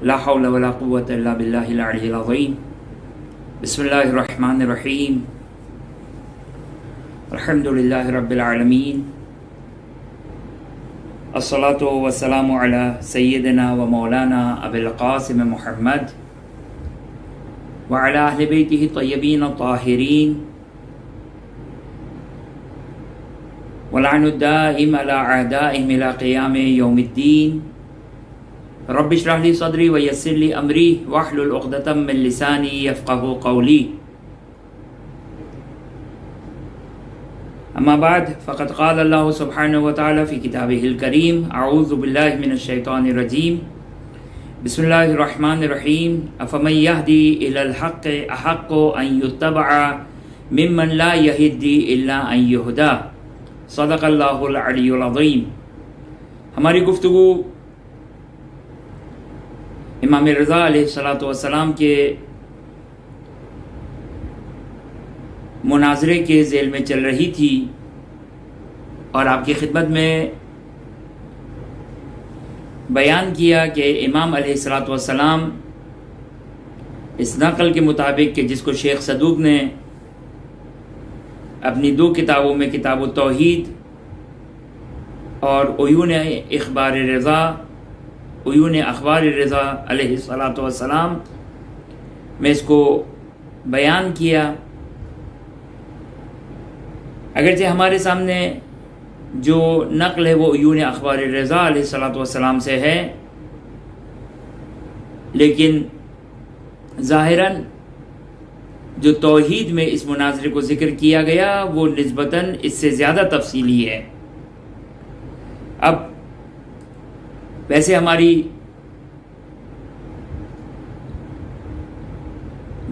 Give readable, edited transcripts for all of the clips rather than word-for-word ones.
لا حول ولا قوة الا باللہ العلی العظیم۔ بسم اللہ الرحمن الرحیم۔ الحمد للہ رب العالمین، الصلاة والسلام علی سیدنا و مولانا ابی القاسم محمد وعلی اہل بیتہ الطیبین الطاہرین ولعن الدائم علی اعدائهم الی قیام یوم الدین۔ رب اشرح لی صدری ویسر لی امری واحلل عقدۃ من لسانی یفقہوا قولی۔ اما بعد فقد قال اللہ سبحانہ وتعالی فی کتابہ الکریم، اعوذ باللہ من الشیطان الرجیم، بسم اللہ الرحمن الرحیم۔ افمن یہدی الی الحق احق ان یتبع ممن لا یہدی الا ان یہدی۔ صدق اللہ العلی العظیم۔ ہماری گفتگو امام رضا علیہ السلام کے مناظرے کے ذیل میں چل رہی تھی، اور آپ کی خدمت میں بیان کیا کہ امام علیہ السلام اس نقل کے مطابق کہ جس کو شیخ صدوق نے اپنی 2 کتابوں میں کتاب التوحید اور عیون اخبار رضا علیہ السلام میں اس کو بیان کیا۔ اگرچہ ہمارے سامنے جو نقل ہے وہ عیون اخبار رضا علیہ السلام سے ہے، لیکن ظاہراً جو توحید میں اس مناظرے کو ذکر کیا گیا وہ نسبتاً اس سے زیادہ تفصیلی ہے۔ اب ویسے ہماری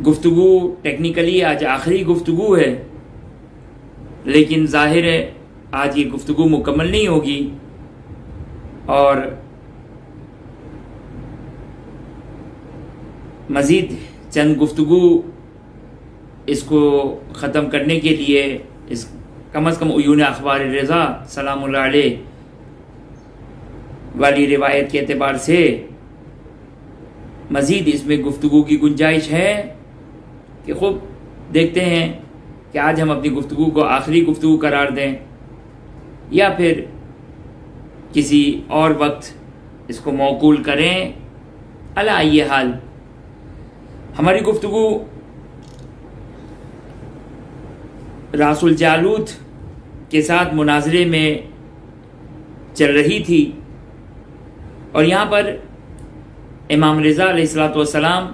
گفتگو ٹیکنیکلی آج آخری گفتگو ہے، لیکن ظاہر ہے آج یہ گفتگو مکمل نہیں ہوگی، اور مزید چند گفتگو اس کو ختم کرنے کے لیے کم از کم عیون اخبار رضا سلام اللہ علیہ والی روایت کے اعتبار سے مزید اس میں گفتگو کی گنجائش ہے کہ خوب دیکھتے ہیں کہ آج ہم اپنی گفتگو کو آخری گفتگو قرار دیں یا پھر کسی اور وقت اس کو موقول کریں۔ علی ای حال ہماری گفتگو راس الجالوت کے ساتھ مناظرے میں چل رہی تھی، اور یہاں پر امام رضا علیہ السلام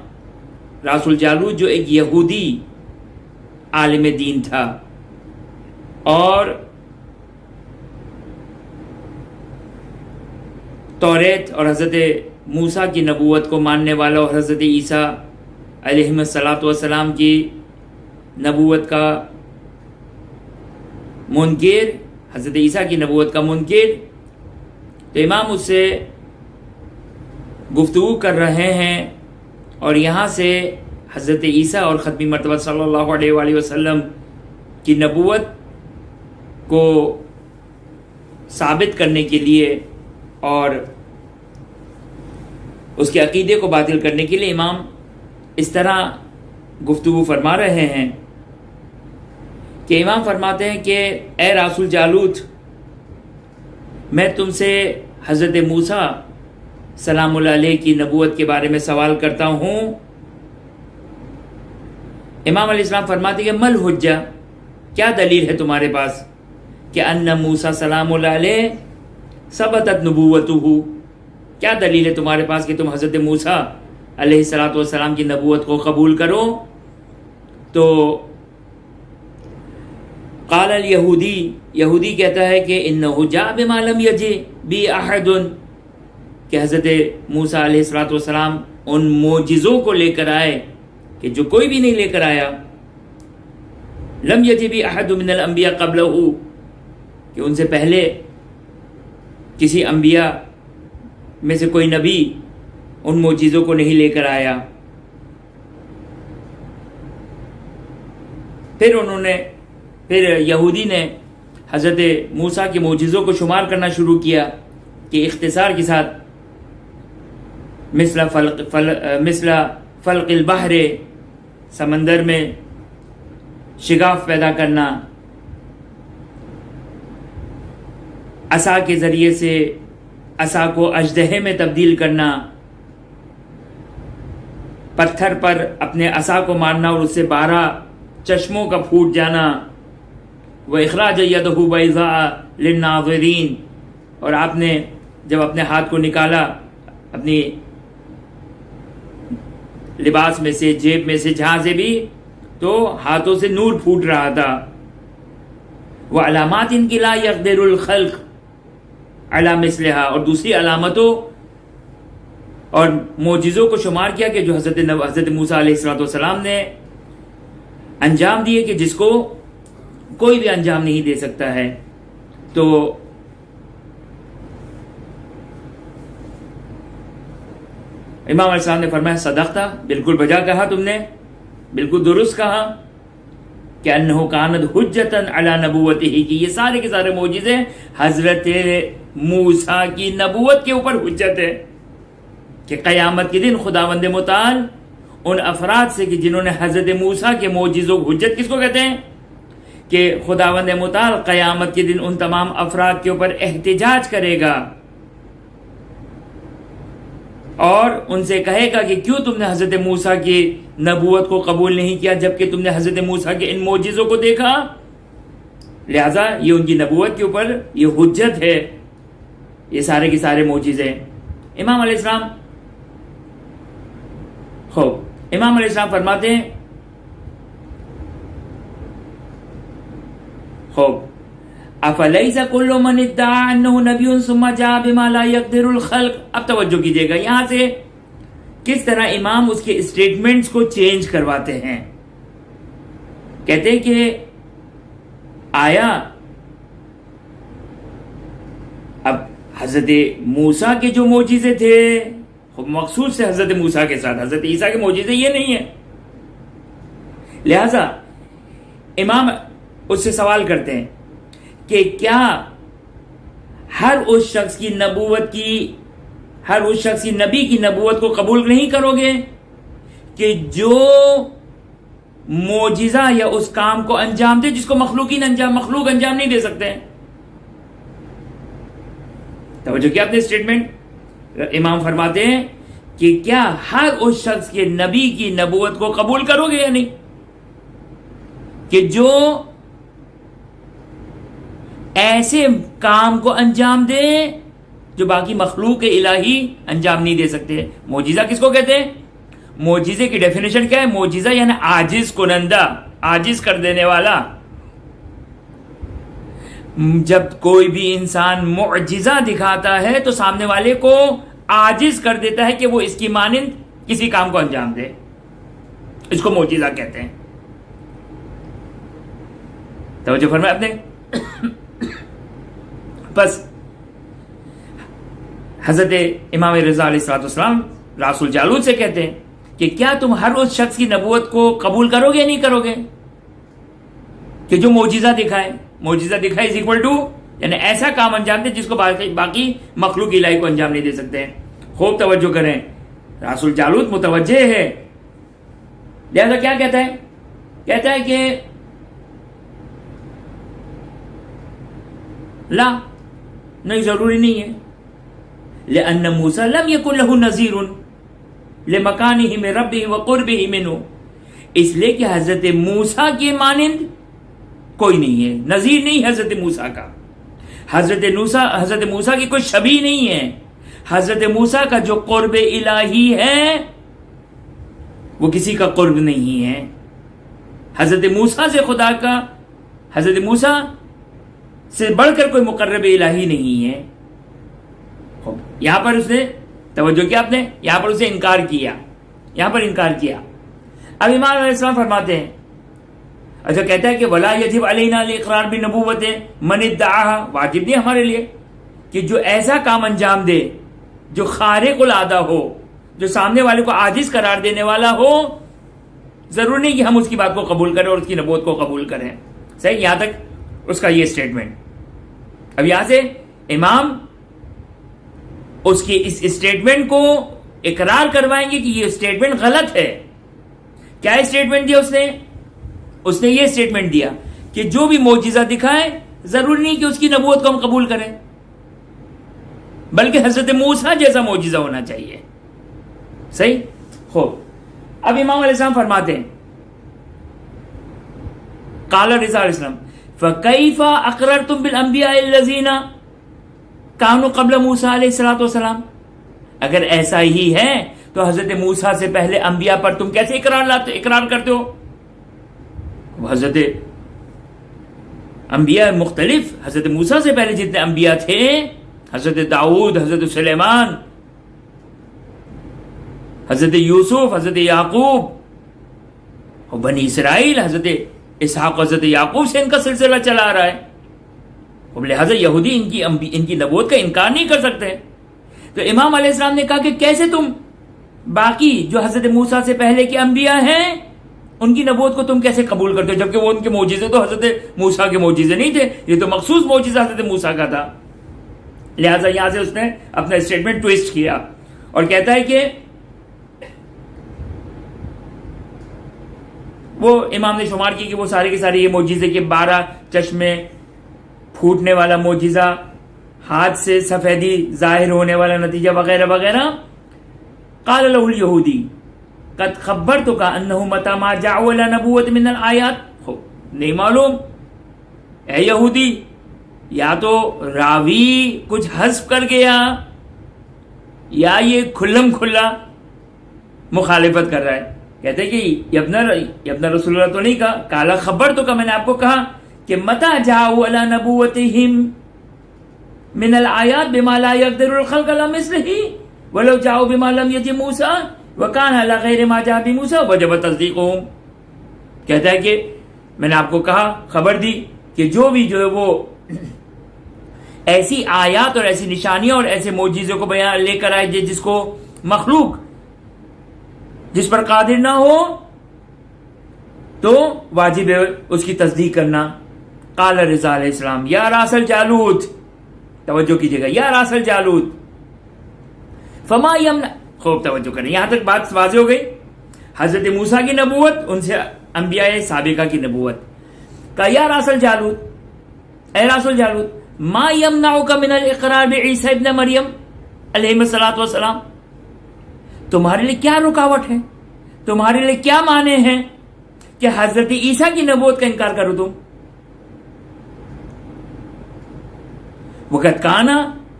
راس الجالوت جو ایک یہودی عالم دین تھا اور توریت اور حضرت موسیٰ کی نبوت کو ماننے والا، اور حضرت عیسیٰ علیہ السلام کی نبوت کا منکر، حضرت عیسیٰ کی نبوت کا منکر، تو امام اس سے گفتگو کر رہے ہیں، اور یہاں سے حضرت عیسیٰ اور ختمی مرتبہ صلی اللہ علیہ وآلہ وسلم کی نبوت کو ثابت کرنے کے لیے اور اس کے عقیدے کو باطل کرنے کے لیے امام اس طرح گفتگو فرما رہے ہیں کہ امام فرماتے ہیں کہ اے راس الجالوت، میں تم سے حضرت موسیٰ سلام اللہ علیہ کی نبوت کے بارے میں سوال کرتا ہوں۔ امام علیہ السلام فرماتے ہیں کہ مل حجہ، کیا دلیل ہے تمہارے پاس کہ ان موسیٰ سلام اللہ علیہ ثبتت نبوتہ، کیا دلیل ہے تمہارے پاس کہ تم حضرت موسیٰ علیہ السلام کی نبوت کو قبول کرو؟ تو قال الیہودی، یہودی کہتا ہے کہ انہ جاء بما لم یجئ بی احد، کہ حضرت موسیٰ علیہ السلام ان معجزوں کو لے کر آئے کہ جو کوئی بھی نہیں لے کر آیا۔ لم یجئ بی احد من الانبیاء قبلہ، کہ ان سے پہلے کسی انبیاء میں سے کوئی نبی ان معجزوں کو نہیں لے کر آیا۔ پھر یہودی نے حضرت موسیٰ کے معجزوں کو شمار کرنا شروع کیا کہ اختصار کے ساتھ مثل فلق البحر، سمندر میں شگاف پیدا کرنا، عصا کے ذریعے سے عصا کو اژدہے میں تبدیل کرنا، پتھر پر اپنے عصا کو مارنا اور اس سے 12 چشموں کا پھوٹ جانا، وَإِخْرَاجَ يَدَهُ بَيْضَاءَ لِلنَّاظِرِينَ، اور آپ نے جب اپنے ہاتھ کو نکالا اپنی لباس میں سے، جیب میں سے، جہاں سے بھی، تو ہاتھوں سے نور پھوٹ رہا تھا. وَعَلَامَاتٍ کی لَا يَقْدِرُ الْخَلْقُ عَلَى مِثْلِهَا، اور دوسری علامتوں اور معجزوں کو شمار کیا کہ جو حضرت موسیٰ علیہ السلام نے انجام دیے کہ جس کو کوئی بھی انجام نہیں دے سکتا ہے. تو امام علیہ السلام نے فرمایا صدقتا، بالکل بجا کہا تم نے، بالکل درست کہا کہ انہو کانت حجتاً علی نبوتہ، کہ یہ سارے کے سارے معجزے حضرت موسیٰ کی نبوت کے اوپر حجت ہے کہ قیامت کے دن خداوند متعال ان افراد سے کہ جنہوں نے حضرت موسیٰ کے معجزوں، حجت کس کو کہتے ہیں کہ خداوند متعال قیامت کے دن ان تمام افراد کے اوپر احتجاج کرے گا اور ان سے کہے گا کہ کیوں تم نے حضرت موسیٰ کی نبوت کو قبول نہیں کیا جبکہ تم نے حضرت موسیٰ کے ان معجزوں کو دیکھا. لہذا یہ ان کی نبوت کے اوپر یہ حجت ہے، یہ سارے کے سارے معجزے. امام علیہ السلام فرماتے ہیں افلیس کل من ادعا انہ نبی ثم جاء بما لا يقدر الخلق. اب توجہ کیجئے گا یہاں سے کس طرح امام اس کے اسٹیٹمنٹس کو چینج کرواتے ہیں. کہتے ہیں کہ آیا اب حضرت موسیٰ کے جو معجزے تھے مخصوص سے حضرت موسیٰ کے ساتھ، حضرت عیسیٰ کے معجزے یہ نہیں ہیں. لہذا امام اس سے سوال کرتے ہیں کہ کیا ہر اس شخص کی نبی کی نبوت کو قبول نہیں کرو گے کہ جو معجزہ یا اس کام کو انجام دے جس کو مخلوق انجام نہیں دے سکتے ہیں. توجہ کیا اپنے اسٹیٹمنٹ، امام فرماتے ہیں کہ کیا ہر اس شخص کے نبی کی نبوت کو قبول کرو گے یا نہیں کہ جو ایسے کام کو انجام دے جو باقی مخلوق الہی انجام نہیں دے سکتے. معجزہ کس کو کہتے ہیں؟ معجزے کی ڈیفینیشن کیا ہے؟ معجزہ یعنی عاجز کنندہ، عاجز کر دینے والا. جب کوئی بھی انسان معجزہ دکھاتا ہے تو سامنے والے کو عاجز کر دیتا ہے کہ وہ اس کی مانند کسی کام کو انجام دے، اس کو معجزہ کہتے ہیں. توجہ فرمائے اپنے. بس حضرت امام رضا علیہ السلام راس الجالوت سے کہتے ہیں کہ کیا تم ہر اس شخص کی نبوت کو قبول کرو گے یا نہیں کرو گے کہ جو معجزہ دکھائے از اکول ٹو یعنی ایسا کام انجام دے جس کو باقی مخلوق الہی کو انجام نہیں دے سکتے. خوب توجہ کریں، راس الجالوت متوجہ ہے. لہذا کیا کہتا ہے؟ کہتا ہے کہ لا، نہیں، ضروری نہیں ہے. لأن موسیٰ لم یکن لہ نذیر لمکانہ من ربہ وقربہ منہ، اس لیے کہ حضرت موسیٰ کے مانند کوئی نہیں ہے، نذیر نہیں حضرت موسیٰ کا. حضرت موسیٰ کی کوئی شبیہ نہیں ہے. حضرت موسیٰ کا جو قرب الہی ہے وہ کسی کا قرب نہیں ہے. حضرت موسیٰ سے خدا کا، حضرت موسیٰ سے بڑھ کر کوئی مقرب الہی نہیں ہے. یہاں پر اس نے توجہ کیا، آپ نے یہاں پر اسے انکار کیا. اب امام علیہ السلام فرماتے ہیں، اچھا کہتا ہے کہ ولا یجب علینا الاقرار بنبوت من ادعاها، واجب نہیں ہمارے لیے کہ جو ایسا کام انجام دے جو خارق العادہ ہو، جو سامنے والے کو عاجز قرار دینے والا ہو، ضرور نہیں کہ ہم اس کی بات کو قبول کریں اور اس کی نبوت کو قبول کریں. صحیح، یہاں تک اس کا یہ اسٹیٹمنٹ. اب یہاں سے امام اس کی اس اسٹیٹمنٹ کو اقرار کروائیں گے کہ یہ اسٹیٹمنٹ غلط ہے. کیا اسٹیٹمنٹ دیا اس نے یہ اسٹیٹمنٹ دیا کہ جو بھی معجزہ دکھائے ضروری نہیں کہ اس کی نبوت کو ہم قبول کریں، بلکہ حضرت موسیٰ جیسا معجزہ ہونا چاہیے. صحیح. خوب. اب امام علیہ السلام فرماتے ہیں قال رضا علیہ السلام فَكَيْفَ أَقْرَرْتُمْ بِالْأَنْبِيَاءِ الَّذِينَ كَانُوا قَبْلَ مُوسَىٰ علیہ الصلوۃ والسلام. اگر ایسا ہی ہے تو حضرت موسیٰ سے پہلے انبیاء پر تم کیسے اقرار کرتے ہو؟ حضرت انبیاء مختلف، حضرت موسیٰ سے پہلے جتنے انبیاء تھے، حضرت داؤد، حضرت سلیمان، حضرت یوسف، حضرت یعقوب اور بنی اسرائیل، حضرت اسحاق، حضرت یعقوب سے ان کا سلسلہ چلا آ رہا ہے. اب لہذا یہودی ان کی نبوت کا انکار نہیں کر سکتے. تو امام علیہ السلام نے کہا کہ کیسے تم باقی جو حضرت موسیٰ سے پہلے کے انبیاء ہیں ان کی نبوت کو تم کیسے قبول کرتے ہو، جبکہ وہ ان کے معجزے تو حضرت موسیٰ کے معجزے نہیں تھے، یہ تو مخصوص معجزہ حضرت موسیٰ کا تھا. لہذا یہاں سے اس نے اپنا اسٹیٹمنٹ ٹویسٹ کیا اور کہتا ہے کہ وہ امام نے شمار کی کہ وہ سارے کے سارے یہ معجزے کے 12 چشمے، پھوٹنے والا معجزہ، ہاتھ سے سفیدی ظاہر ہونے والا نتیجہ وغیرہ وغیرہ. قال له اليهودي قد خبرتك انه متى ما جاء ولا نبوت من الآیات. نہیں معلوم اے یہودی، یا تو راوی کچھ حذف کر گیا یا یہ کھلم کھلا مخالفت کر رہا ہے. کہتے کہ یہ اپنا رسول اللہ تو نہیں کہا، کالا خبر تو کا میں نے آپ کو کہا کہ متا جاؤ علی نبوتہم من الآیات بما لا يقدر الخلق لمثلہ ولو جاؤ بما لم یجی موسیٰ وکان علی غیر ما جاء بموسیٰ وجب تصدیقہم. کہتا ہے کہ میں نے آپ کو کہا، خبر دی کہ جو ہے وہ ایسی آیات اور ایسی نشانیاں اور ایسے معجزوں کو بیان لے کر آئے جس کو مخلوق جس پر قادر نہ ہو تو واجب ہے اس کی تصدیق کرنا. قال رضا علیہ السلام یا راس الجالوت، توجہ کیجیے گا، یا راس الجالوت فما یمنع. خوب توجہ کریں، یہاں تک بات واضح ہو گئی. حضرت موسیٰ کی نبوت، ان سے انبیاء سابقہ کی نبوت. کہا یا راس الجالوت، اے راس الجالوت، ما یمنعک من الاقرار بعیسی ابن مریم علیہ الصلوۃ والسلام. تمہارے لیے کیا رکاوٹ ہے، تمہارے لیے کیا معنی ہے کہ حضرت عیسیٰ کی نبوت کا انکار کرو تم؟ وقد کان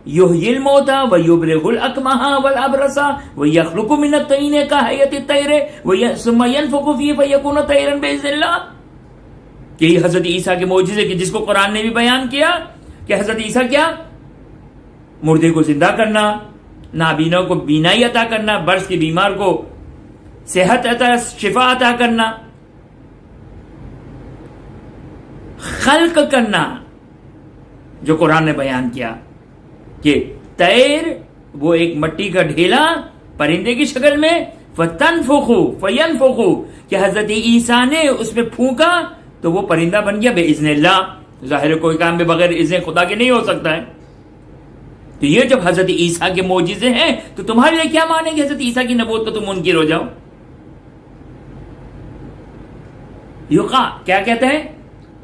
یحیی الموتى ویبرئ الاکمہ والابرص ویخلق من الطین کہیئۃ الطیر ثم ینفخ فیہ فیکون طیرا باذن اللہ. کہ یہ حضرت عیسیٰ کے معجزے کہ جس کو قرآن نے بھی بیان کیا کہ حضرت عیسیٰ کیا مردے کو زندہ کرنا، نابینا کو بینائی عطا کرنا، برس کے بیمار کو صحت عطا، شفا عطا کرنا، خلق کرنا، جو قرآن نے بیان کیا کہ طیر وہ ایک مٹی کا ڈھیلا پرندے کی شکل میں، فَيَنْفُخُ کہ حضرت عیسیٰ نے اس میں پھونکا تو وہ پرندہ بن گیا بِإِذْنِ اللہ. ظاہر کوئی کام بھی بغیر اذن خدا کے نہیں ہو سکتا ہے. تو یہ جب حضرت عیسیٰ کے معجزے ہیں تو تمہارے لیے کیا مانیں گے حضرت عیسیٰ کی نبوت کو تم منکر ہو جاؤ؟ کیا کہتا ہے؟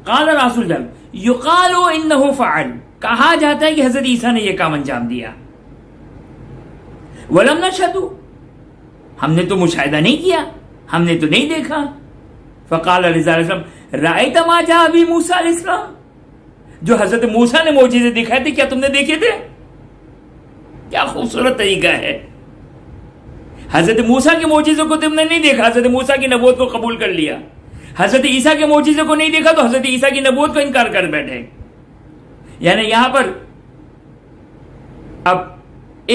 قال رسول اللہ یقال انہ فعل، کہا جاتا ہے کہ حضرت عیسیٰ نے یہ کام انجام دیا. ولم نشہد، ہم نے تو مشاہدہ نہیں کیا، ہم نے تو نہیں دیکھا. فقال رضا علیہ السلام رأیت ما جاء بہ موسیٰ علیہ السلام، جو حضرت موسیٰ نے معجزے دکھائے تھے کیا تم نے دیکھے تھے؟ کیا خوبصورت طریقہ ہے. حضرت موسیٰ کے معجزوں کو تم نے نہیں دیکھا، حضرت موسیٰ کی نبوت کو قبول کر لیا. حضرت عیسیٰ کے معجزوں کو نہیں دیکھا تو حضرت عیسیٰ کی نبوت کو انکار کر بیٹھے. یعنی یہاں پر اب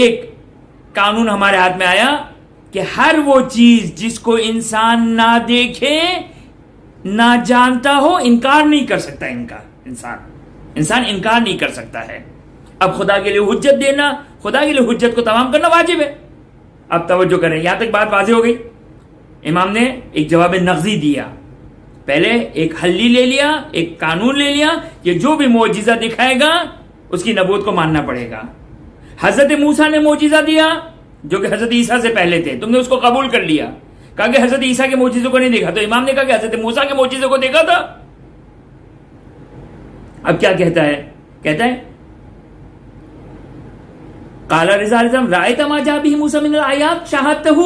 ایک قانون ہمارے ہاتھ میں آیا کہ ہر وہ چیز جس کو انسان نہ دیکھے، نہ جانتا ہو، انکار نہیں کر سکتا. انسان انکار نہیں کر سکتا ہے. اب خدا کے لیے حجت دینا، خدا کے لیے حجت کو تمام کرنا واجب ہے. اب توجہ کریں، یہاں تک بات واضح ہو گئی. امام نے ایک جواب نقضی دیا. پہلے ایک حلی لے لیا، ایک قانون لے لیا کہ جو بھی معجزہ دکھائے گا اس کی نبوت کو ماننا پڑے گا. حضرت موسیٰ نے معجزہ دیا جو کہ حضرت عیسیٰ سے پہلے تھے، تم نے اس کو قبول کر لیا، کہا کہ حضرت عیسیٰ کے معجزوں کو نہیں دیکھا، تو امام نے کہا کہ حضرت موسیٰ کے معجزوں کو دیکھا تھا۔ اب کیا کہتا ہے؟ کہتا ہے قال رضا علیہ السلام رأیت ما جاء به موسیٰ من الآیات شاہدتہ،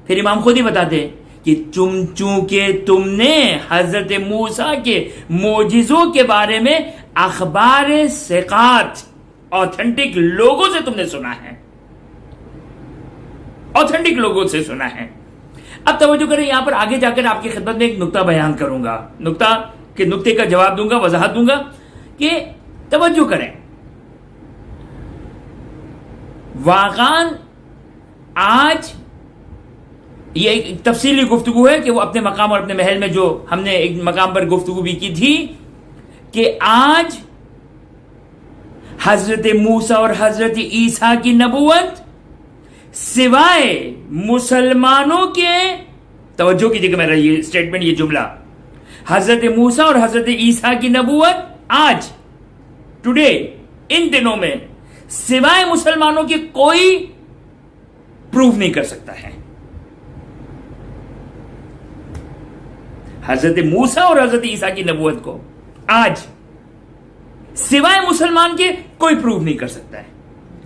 پھر امام خود ہی بتاتے کہ چونکہ تم نے حضرت موسیٰ کے معجزوں کے بارے میں اخبار ثقات آتھینٹک لوگوں سے تم نے سنا ہے، آتھینٹک لوگوں سے سنا ہے۔ اب توجہ کریں، یہاں پر آگے جا کر آپ کی خدمت میں ایک نقطہ بیان کروں گا، نقطے کا جواب دوں گا، وضاحت دوں گا کہ توجہ کریں، واقعاً آج یہ ایک تفصیلی گفتگو ہے کہ وہ اپنے مقام اور اپنے محل میں جو ہم نے ایک مقام پر گفتگو بھی کی تھی کہ آج حضرت موسیٰ اور حضرت عیسیٰ کی نبوت سوائے مسلمانوں کے، توجہ کیجیے کہ میرا یہ سٹیٹمنٹ، یہ جملہ، حضرت موسیٰ اور حضرت عیسیٰ کی نبوت آج ٹوڈے ان دنوں میں سوائے مسلمانوں کے کوئی پروف نہیں کر سکتا ہے۔ حضرت موسیٰ اور حضرت عیسیٰ کی نبوت کو آج سوائے مسلمان کے کوئی پروف نہیں کر سکتا ہے۔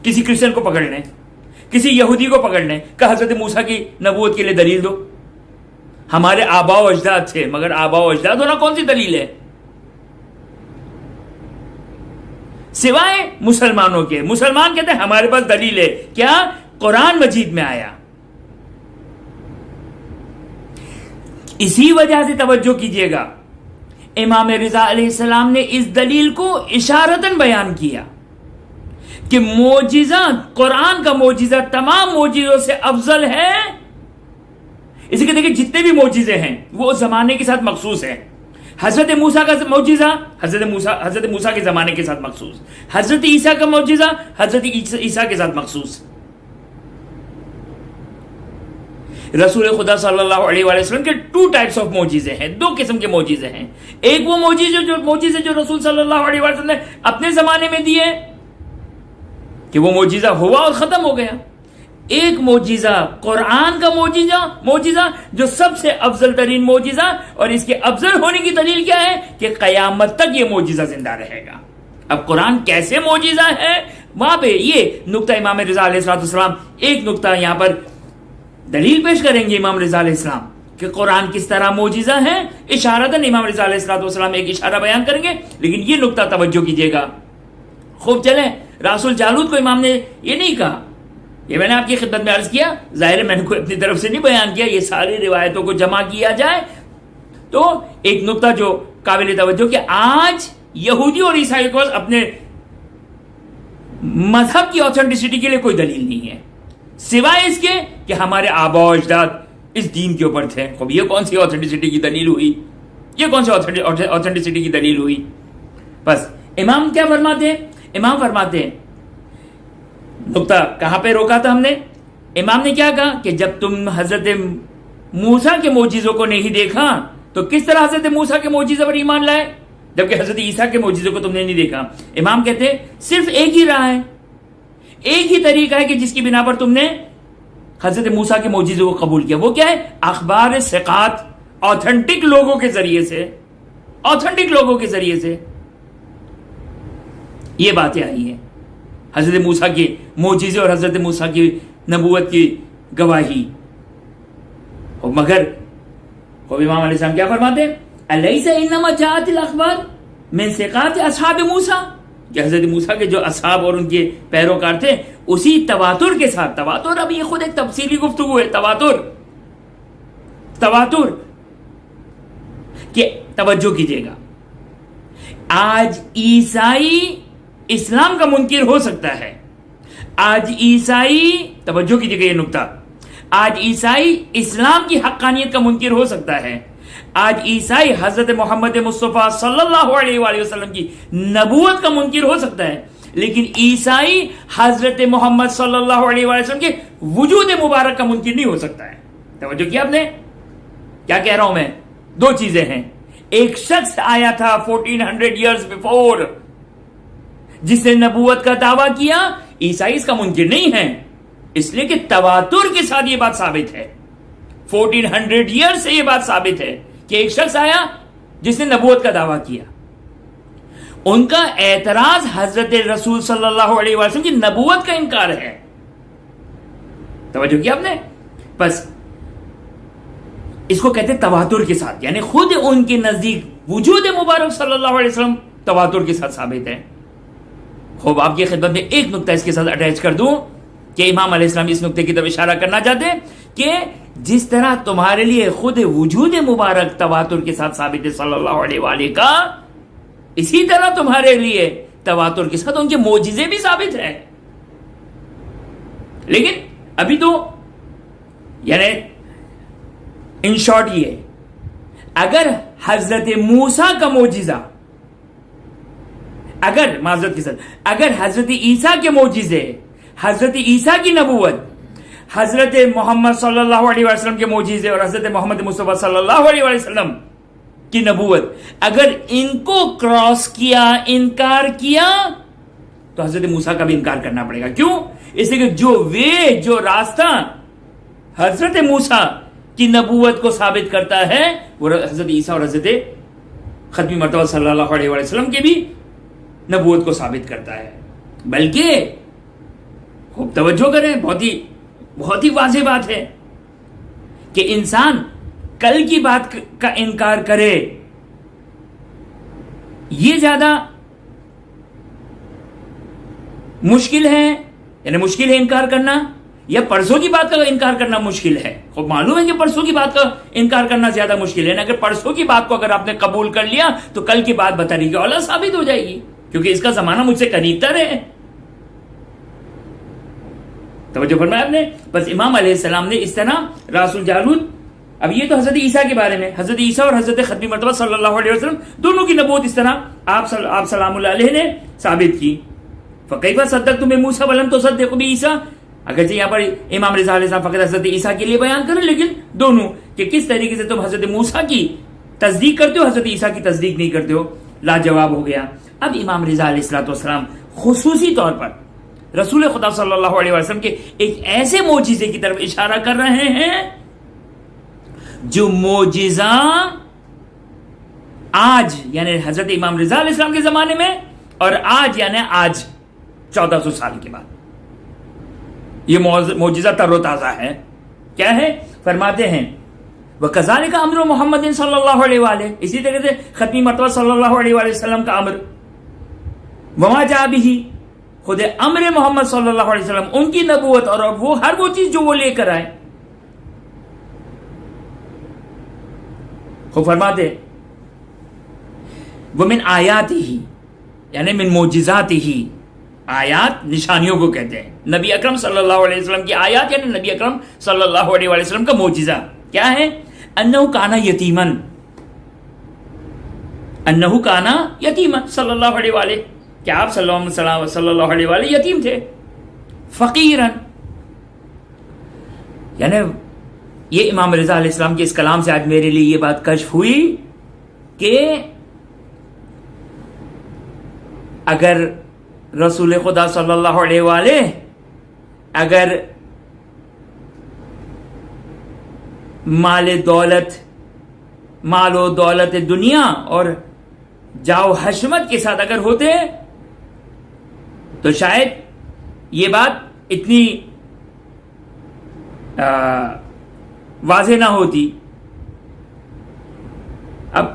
کسی کرسچن کو پکڑ لیں، کسی یہودی کو پکڑ لیں کہ حضرت موسیٰ کی نبوت کے لیے دلیل دو، ہمارے آباء و اجداد تھے، مگر آباء و اجداد ہونا کون سی دلیل ہے؟ سوائے مسلمانوں کے، مسلمان کہتے ہیں ہمارے پاس دلیل ہے، کیا؟ قرآن مجید میں آیا۔ اسی وجہ سے توجہ کیجئے گا، امام رضا علیہ السلام نے اس دلیل کو اشارتاً بیان کیا کہ معجزہ، قرآن کا معجزہ تمام معجزوں سے افضل ہے۔ اسی کے دیکھیں جتنے بھی معجزے ہیں وہ اس زمانے کے ساتھ مخصوص ہیں۔ حضرت موسیٰ کا معجزہ حضرت موسیٰ کے زمانے کے ساتھ مخصوص، حضرت عیسیٰ کا معجزہ حضرت عیسیٰ کے ساتھ مخصوص۔ رسول خدا صلی اللہ علیہ وآلہ وسلم کے 2 ٹائپس آف معجزے ہیں، 2 قسم کے معجزے ہیں۔ ایک وہ معجزے جو رسول صلی اللہ علیہ وآلہ وسلم نے اپنے زمانے میں دیے کہ وہ معجزہ ہوا اور ختم ہو گیا۔ ایک معجزہ قرآن کا معجزہ جو سب سے افضل ترین معجزہ، اور اس کے افضل ہونے کی دلیل کیا ہے کہ قیامت تک یہ معجزہ زندہ رہے گا۔ اب قرآن کیسے معجزہ ہے، وہاں پہ یہ نقطہ امام رضا علیہ السلام ایک نقطہ یہاں پر دلیل پیش کریں گے امام رضا علیہ السلام کہ قرآن کس طرح معجزہ ہے، اشارتاً امام رضا علیہ السلام ایک اشارہ بیان کریں گے، لیکن یہ نقطہ توجہ کیجئے گا۔ خوب چلیں، رسول جالوت کو امام نے یہ نہیں کہا، یہ میں نے آپ کی خدمت میں عرض کیا، ظاہر ہے میں نے کوئی اپنی طرف سے نہیں بیان کیا، یہ ساری روایتوں کو جمع کیا جائے تو ایک نقطہ جو قابل توجہ کہ آج یہودی اور عیسائی کو اپنے مذہب کی آتھینٹسٹی کے لیے کوئی دلیل نہیں ہے سوائے اس کے کہ ہمارے آباء و اجداد اس دین کے اوپر تھے۔ خوب یہ کون سی آتھینٹسٹی کی دلیل ہوئی، یہ کون سی آتھینٹسٹی کی دلیل ہوئی؟ بس امام کیا فرماتے ہیں؟ امام فرماتے ہیں، نقطہ کہاں پہ روکا تھا ہم نے؟ امام نے کیا کہا کہ جب تم حضرت موسیٰ کے معجزوں کو نہیں دیکھا تو کس طرح حضرت موسیٰ کے معجزے پر ایمان لائے، جبکہ حضرت عیسیٰ کے معجزوں کو تم نے نہیں دیکھا۔ امام کہتے ہیں صرف ایک ہی راہ ہے، ایک ہی طریقہ ہے کہ جس کی بنا پر تم نے حضرت موسیٰ کے معجزوں کو قبول کیا، وہ کیا ہے؟ اخبار ثقات، آتھینٹک لوگوں کے ذریعے سے، آتھینٹک لوگوں کے ذریعے سے یہ باتیں آئی ہیں، حضرت موسیٰ کے معجزے اور حضرت موسیٰ کی نبوت کی گواہی۔ مگر امام علیہ السلام کیا فرماتے ہیں؟ الیس انما جاءت الاخبار من ثقات اصحاب موسیٰ، کہ حضرت موسیٰ کے جو اصحاب اور ان کے پیروکار تھے اسی تواتر کے ساتھ، تواتر اب یہ خود ایک تفصیلی گفتگو ہے، تواتر کہ توجہ کیجئے گا، آج عیسائی اسلام کا منکر ہو سکتا ہے، آج عیسائی، توجہ کیجئے گا یہ نقطہ، آج عیسائی اسلام کی حقانیت کا منکر ہو سکتا ہے، آج عیسائی حضرت محمد مصطفیٰ صلی اللہ علیہ وآلہ وسلم کی نبوت کا منکر ہو سکتا ہے، لیکن عیسائی حضرت محمد صلی اللہ علیہ وآلہ وسلم کے وجود مبارک کا منکر نہیں ہو سکتا ہے۔ توجہ کیا آپ نے؟ کیا کہہ رہا ہوں میں؟ 2 چیزیں ہیں، ایک شخص آیا تھا 1400 ایئرز بیفور جس نے نبوت کا دعویٰ کیا، عیسائی اس کا منکر نہیں ہے، اس لیے کہ تواتر کے ساتھ یہ بات ثابت ہے. 1400 ایئر سے یہ بات ثابت ہے کہ ایک شخص آیا جس نے نبوت کا دعویٰ کیا. ان کا اعتراض حضرت رسول صلی اللہ علیہ وسلم کی نبوت کا انکار ہے. توجہ کیا آپ نے؟ بس اس کو کہتے ہیں تواتر کے ساتھ، یعنی خود ان کے نزدیک وجود مبارک صلی اللہ علیہ وسلم تواتر کے ساتھ ثابت ہے. خوب آپ کی خدمت میں ایک نقطہ اس کے ساتھ اٹیچ کر دوں کہ امام علیہ السلام اس نقطے کی طرف اشارہ کرنا چاہتے ہیں کہ جس طرح تمہارے لیے خود وجود مبارک تواتر کے ساتھ ثابت ہے صلی اللہ علیہ وآلہ کا، اسی طرح تمہارے لیے تواتر کے ساتھ ان کے معجزے بھی ثابت ہیں. لیکن ابھی تو یعنی ان شارٹ یہ، اگر حضرت موسیٰ کا معجزہ، اگر معذرت کے ساتھ اگر حضرت عیسیٰ کے معجزے، حضرت عیسیٰ کی نبوت، حضرت محمد صلی اللہ علیہ وسلم کے معجزے اور حضرت محمد مصطفیٰ صلی اللہ علیہ وسلم کی نبوت اگر ان کو کراس کیا، انکار کیا، تو حضرت موسیٰ کا بھی انکار کرنا پڑے گا. کیوں؟ اس لیے کہ جو راستہ حضرت موسیٰ کی نبوت کو ثابت کرتا ہے وہ حضرت عیسیٰ اور حضرت ختمی مرتبہ صلی اللہ علیہ وسلم کے بھی نبوت کو ثابت کرتا ہے. بلکہ خوب توجہ کریں، بہت ہی واضح بات ہے کہ انسان کل کی بات کا انکار کرے، یہ زیادہ مشکل ہے، یعنی مشکل ہے انکار کرنا، یا پرسوں کی بات کا انکار کرنا مشکل ہے. خوب معلوم ہے کہ پرسوں کی بات کا انکار کرنا زیادہ مشکل ہے. اگر پرسوں کی بات کو اگر آپ نے قبول کر لیا تو کل کی بات بطریقہ اولا ثابت ہو جائے گی، کیونکہ اس کا زمانہ مجھ سے قریب تر ہے. توجہ فرمایا آپ نے؟ بس امام علیہ السلام نے اس طرح راس الجالون، اب یہ تو حضرت عیسیٰ کے بارے میں، حضرت عیسیٰ اور حضرت ختمی مرتبہ صلی اللہ علیہ وسلم دونوں کی نبوت اس طرح آپ سلام اللہ علیہ نے ثابت کی. فَكَيْفَ صَدَّقْتُم بِمُوسَىٰ وَلَمْ تُصَدِّقُوا بِعِیسیٰ، اگرچہ یہاں پر امام رضا علیہ السلام فقط حضرت عیسیٰ کے لیے بیان کریں، لیکن دونوں کہ کس طریقے سے تم حضرت موسیٰ کی تصدیق کرتے ہو، حضرت عیسیٰ کی تصدیق نہیں کرتے ہو، لاجواب ہو گیا. اب امام رضا علیہ السلام خصوصی طور پر رسول خدا صلی اللہ علیہ وسلم کے ایک ایسے معجزے کی طرف اشارہ کر رہے ہیں جو معجزہ آج یعنی حضرت امام رضا علیہ السلام کے زمانے میں اور آج یعنی آج 1400 سال کے بعد یہ معجزہ تر و تازہ ہے. کیا ہے؟ فرماتے ہیں وَكَذَلِكَ أَمْرُ مُحَمَّدٍ صلی اللہ علیہ وآلہ، اسی طرح سے ختمی مرتبہ صلی اللہ علیہ وآلہ وسلم کا امر، وَمَا جَاءَ بِهِ، خود امر محمد صلی اللہ علیہ وسلم، ان کی نبوت اور وہ ہر وہ چیز جو وہ لے کر آئے. خوب فرماتے وَمِنْ آیَاتِهِ، یعنی من معجزاتِهِ، آیات نشانیوں کو کہتے ہیں. نبی اکرم صلی اللہ علیہ وسلم کی آیات یعنی نبی اکرم صلی اللہ علیہ وسلم کا معجزہ کیا ہے؟ انہو کانا یتیمن، انہو کانا یتیمن صلی اللہ علیہ وآلہ، کیا آپ صلی اللہ علیہ وآلہ یتیم تھے. فقیرن، یعنی یہ امام رضا علیہ السلام کے اس کلام سے آج میرے لیے یہ بات کشف ہوئی کہ اگر رسول خدا صلی اللہ علیہ وآلہ اگر مال و دولت دنیا اور جاؤ حشمت کے ساتھ اگر ہوتے تو شاید یہ بات اتنی واضح نہ ہوتی. اب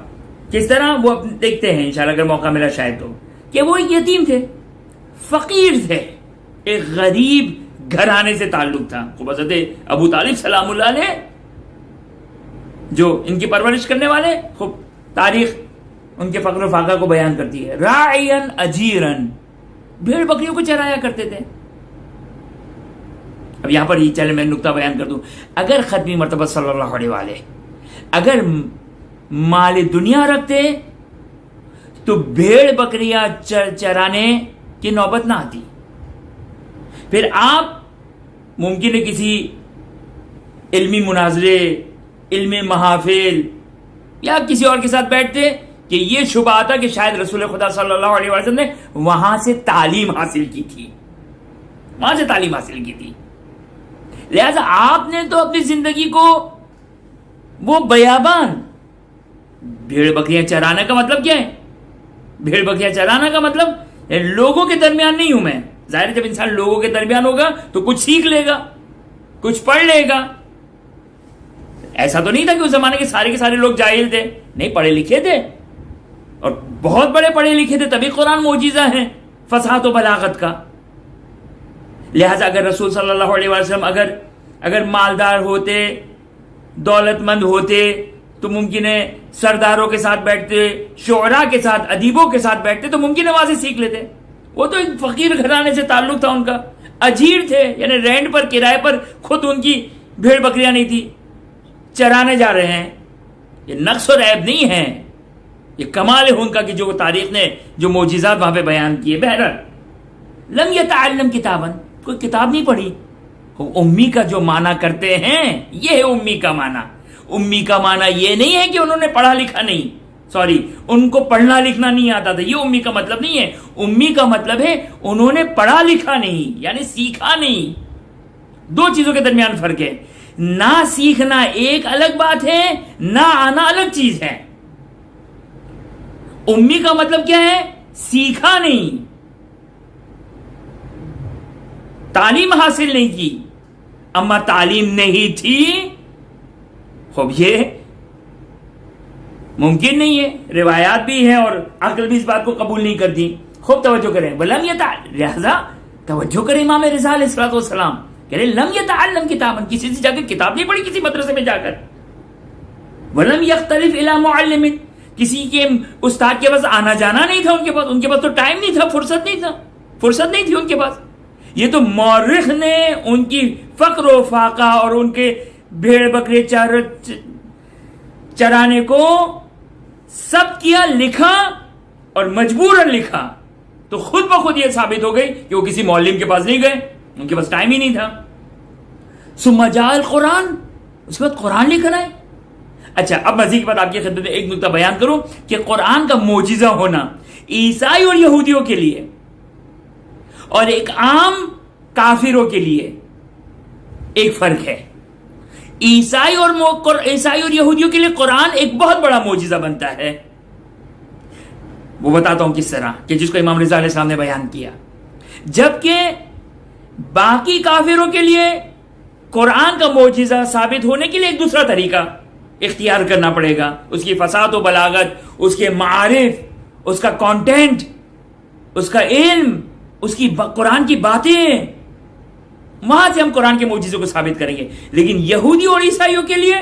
کس طرح وہ دیکھتے ہیں انشاءاللہ اگر موقع ملا شاید تو، کہ وہ ایک یتیم تھے، فقیر تھے، ایک غریب گھرانے سے تعلق تھا. خوب حضرت ابو طالب سلام اللہ علیہ جو ان کی پرورش کرنے والے، خوب تاریخ ان کے فقر و فاقہ کو بیان کرتی ہے. راعین اجیرن، بھیڑ بکریوں کو چرایا کرتے تھے. اب یہاں پر ہی چلے میں نقطہ بیان کر دوں. اگر ختمی مرتبہ صلی اللہ علیہ وآلہ اگر مال دنیا رکھتے تو بھیڑ بکریاں چرانے کی نوبت نہ آتی. پھر آپ ممکن ہے کسی علمی مناظرے، علمی محافل یا کسی اور کے ساتھ بیٹھتے کہ یہ شبہ آتا کہ شاید رسول خدا صلی اللہ علیہ وسلم نے وہاں سے تعلیم حاصل کی تھی، وہاں سے تعلیم حاصل کی تھی. لہذا آپ نے تو اپنی زندگی کو وہ بیابان، بھیڑ بکریاں چرانے کا مطلب کیا ہے؟ بھیڑ بکریاں چرانا کا مطلب لوگوں کے درمیان نہیں ہوں میں. ظاہر جب انسان لوگوں کے درمیان ہوگا تو کچھ سیکھ لے گا، کچھ پڑھ لے گا. ایسا تو نہیں تھا کہ اس زمانے کے سارے لوگ جاہل تھے، نہیں، پڑھے لکھے تھے اور بہت بڑے پڑھے لکھے تھے، تبھی قرآن معجزہ ہے فصاحت و بلاغت کا. لہذا اگر رسول صلی اللہ علیہ وسلم اگر مالدار ہوتے، دولت مند ہوتے تو ممکن ہے سرداروں کے ساتھ بیٹھتے، شعراء کے ساتھ، ادیبوں کے ساتھ بیٹھتے تو ممکن ہے وہاں سے سیکھ لیتے. وہ تو ایک فقیر گھرانے سے تعلق تھا ان کا، اجیر تھے، یعنی رینٹ پر، کرائے پر، خود ان کی بھیڑ بکریاں نہیں تھی، چرانے جا رہے ہیں. یہ نقص و عیب نہیں ہے، یہ کمال ہے ان کا کہ جو تاریخ نے جو معجزات وہاں پہ بیان کیے. بہرحال لم یتعلم کتاباً، کوئی کتاب نہیں پڑھی. امی کا جو معنی کرتے ہیں یہ ہے امی کا معنی. امی کا معنی یہ نہیں ہے کہ انہوں نے پڑھا لکھا نہیں، ان کو پڑھنا لکھنا نہیں آتا تھا، یہ امی کا مطلب نہیں ہے. امی کا مطلب ہے انہوں نے پڑھا لکھا نہیں، یعنی سیکھا نہیں. دو چیزوں کے درمیان فرق ہے. نہ سیکھنا ایک الگ بات ہے، نہ آنا الگ چیز ہے. امی کا مطلب کیا ہے؟ سیکھا نہیں، تعلیم حاصل نہیں کی. اما تعلیم نہیں تھی، خوب یہ ممکن نہیں ہے. روایات بھی ہیں اور عقل بھی اس بات کو قبول نہیں کرتی. خوب توجہ کریں، ولم یتعلم، لہذا توجہ کریں. امام رضا علیہ السلام کہہ رہے لم یتعلم کتابا، کسی سے جا کے کتاب نہیں پڑھی، کسی مدرسے میں جا کر. ولم یختلف الی معلم، کسی کے استاد کے پاس آنا جانا نہیں تھا ان کے پاس تو ٹائم نہیں تھا، فرصت نہیں تھی ان کے پاس. یہ تو مورخ نے ان کی فقر و فاقہ اور ان کے بھیڑ بکرے چرانے کو سب کیا، لکھا اور مجبوراً لکھا. تو خود بخود یہ ثابت ہو گئی کہ وہ کسی معلم کے پاس نہیں گئے، ان کے پاس ٹائم ہی نہیں تھا. ثم جاء القرآن، اس کے بعد قرآن لکھ رہا ہے. اچھا، اب مزید کے بعد آپ کی خدمت میں ایک نکتہ بیان کروں کہ قرآن کا معجزہ ہونا عیسائی اور یہودیوں کے لیے اور ایک عام کافروں کے لیے ایک فرق ہے. عیسائی اور یہودیوں کے لیے قرآن ایک بہت بڑا معجزہ بنتا ہے. وہ بتاتا ہوں کس طرح، کہ جس کو امام رضا علیہ السلام نے بیان کیا. جبکہ باقی کافروں کے لیے قرآن کا معجزہ ثابت ہونے کے لیے ایک دوسرا طریقہ اختیار کرنا پڑے گا. اس کی فصاحت و بلاغت، اس کے معارف، اس کا کانٹینٹ، اس کا علم، اس کی قرآن کی باتیں، وہاں سے ہم قرآن کے معجزے کو ثابت کریں گے. لیکن یہودی اور عیسائیوں کے لیے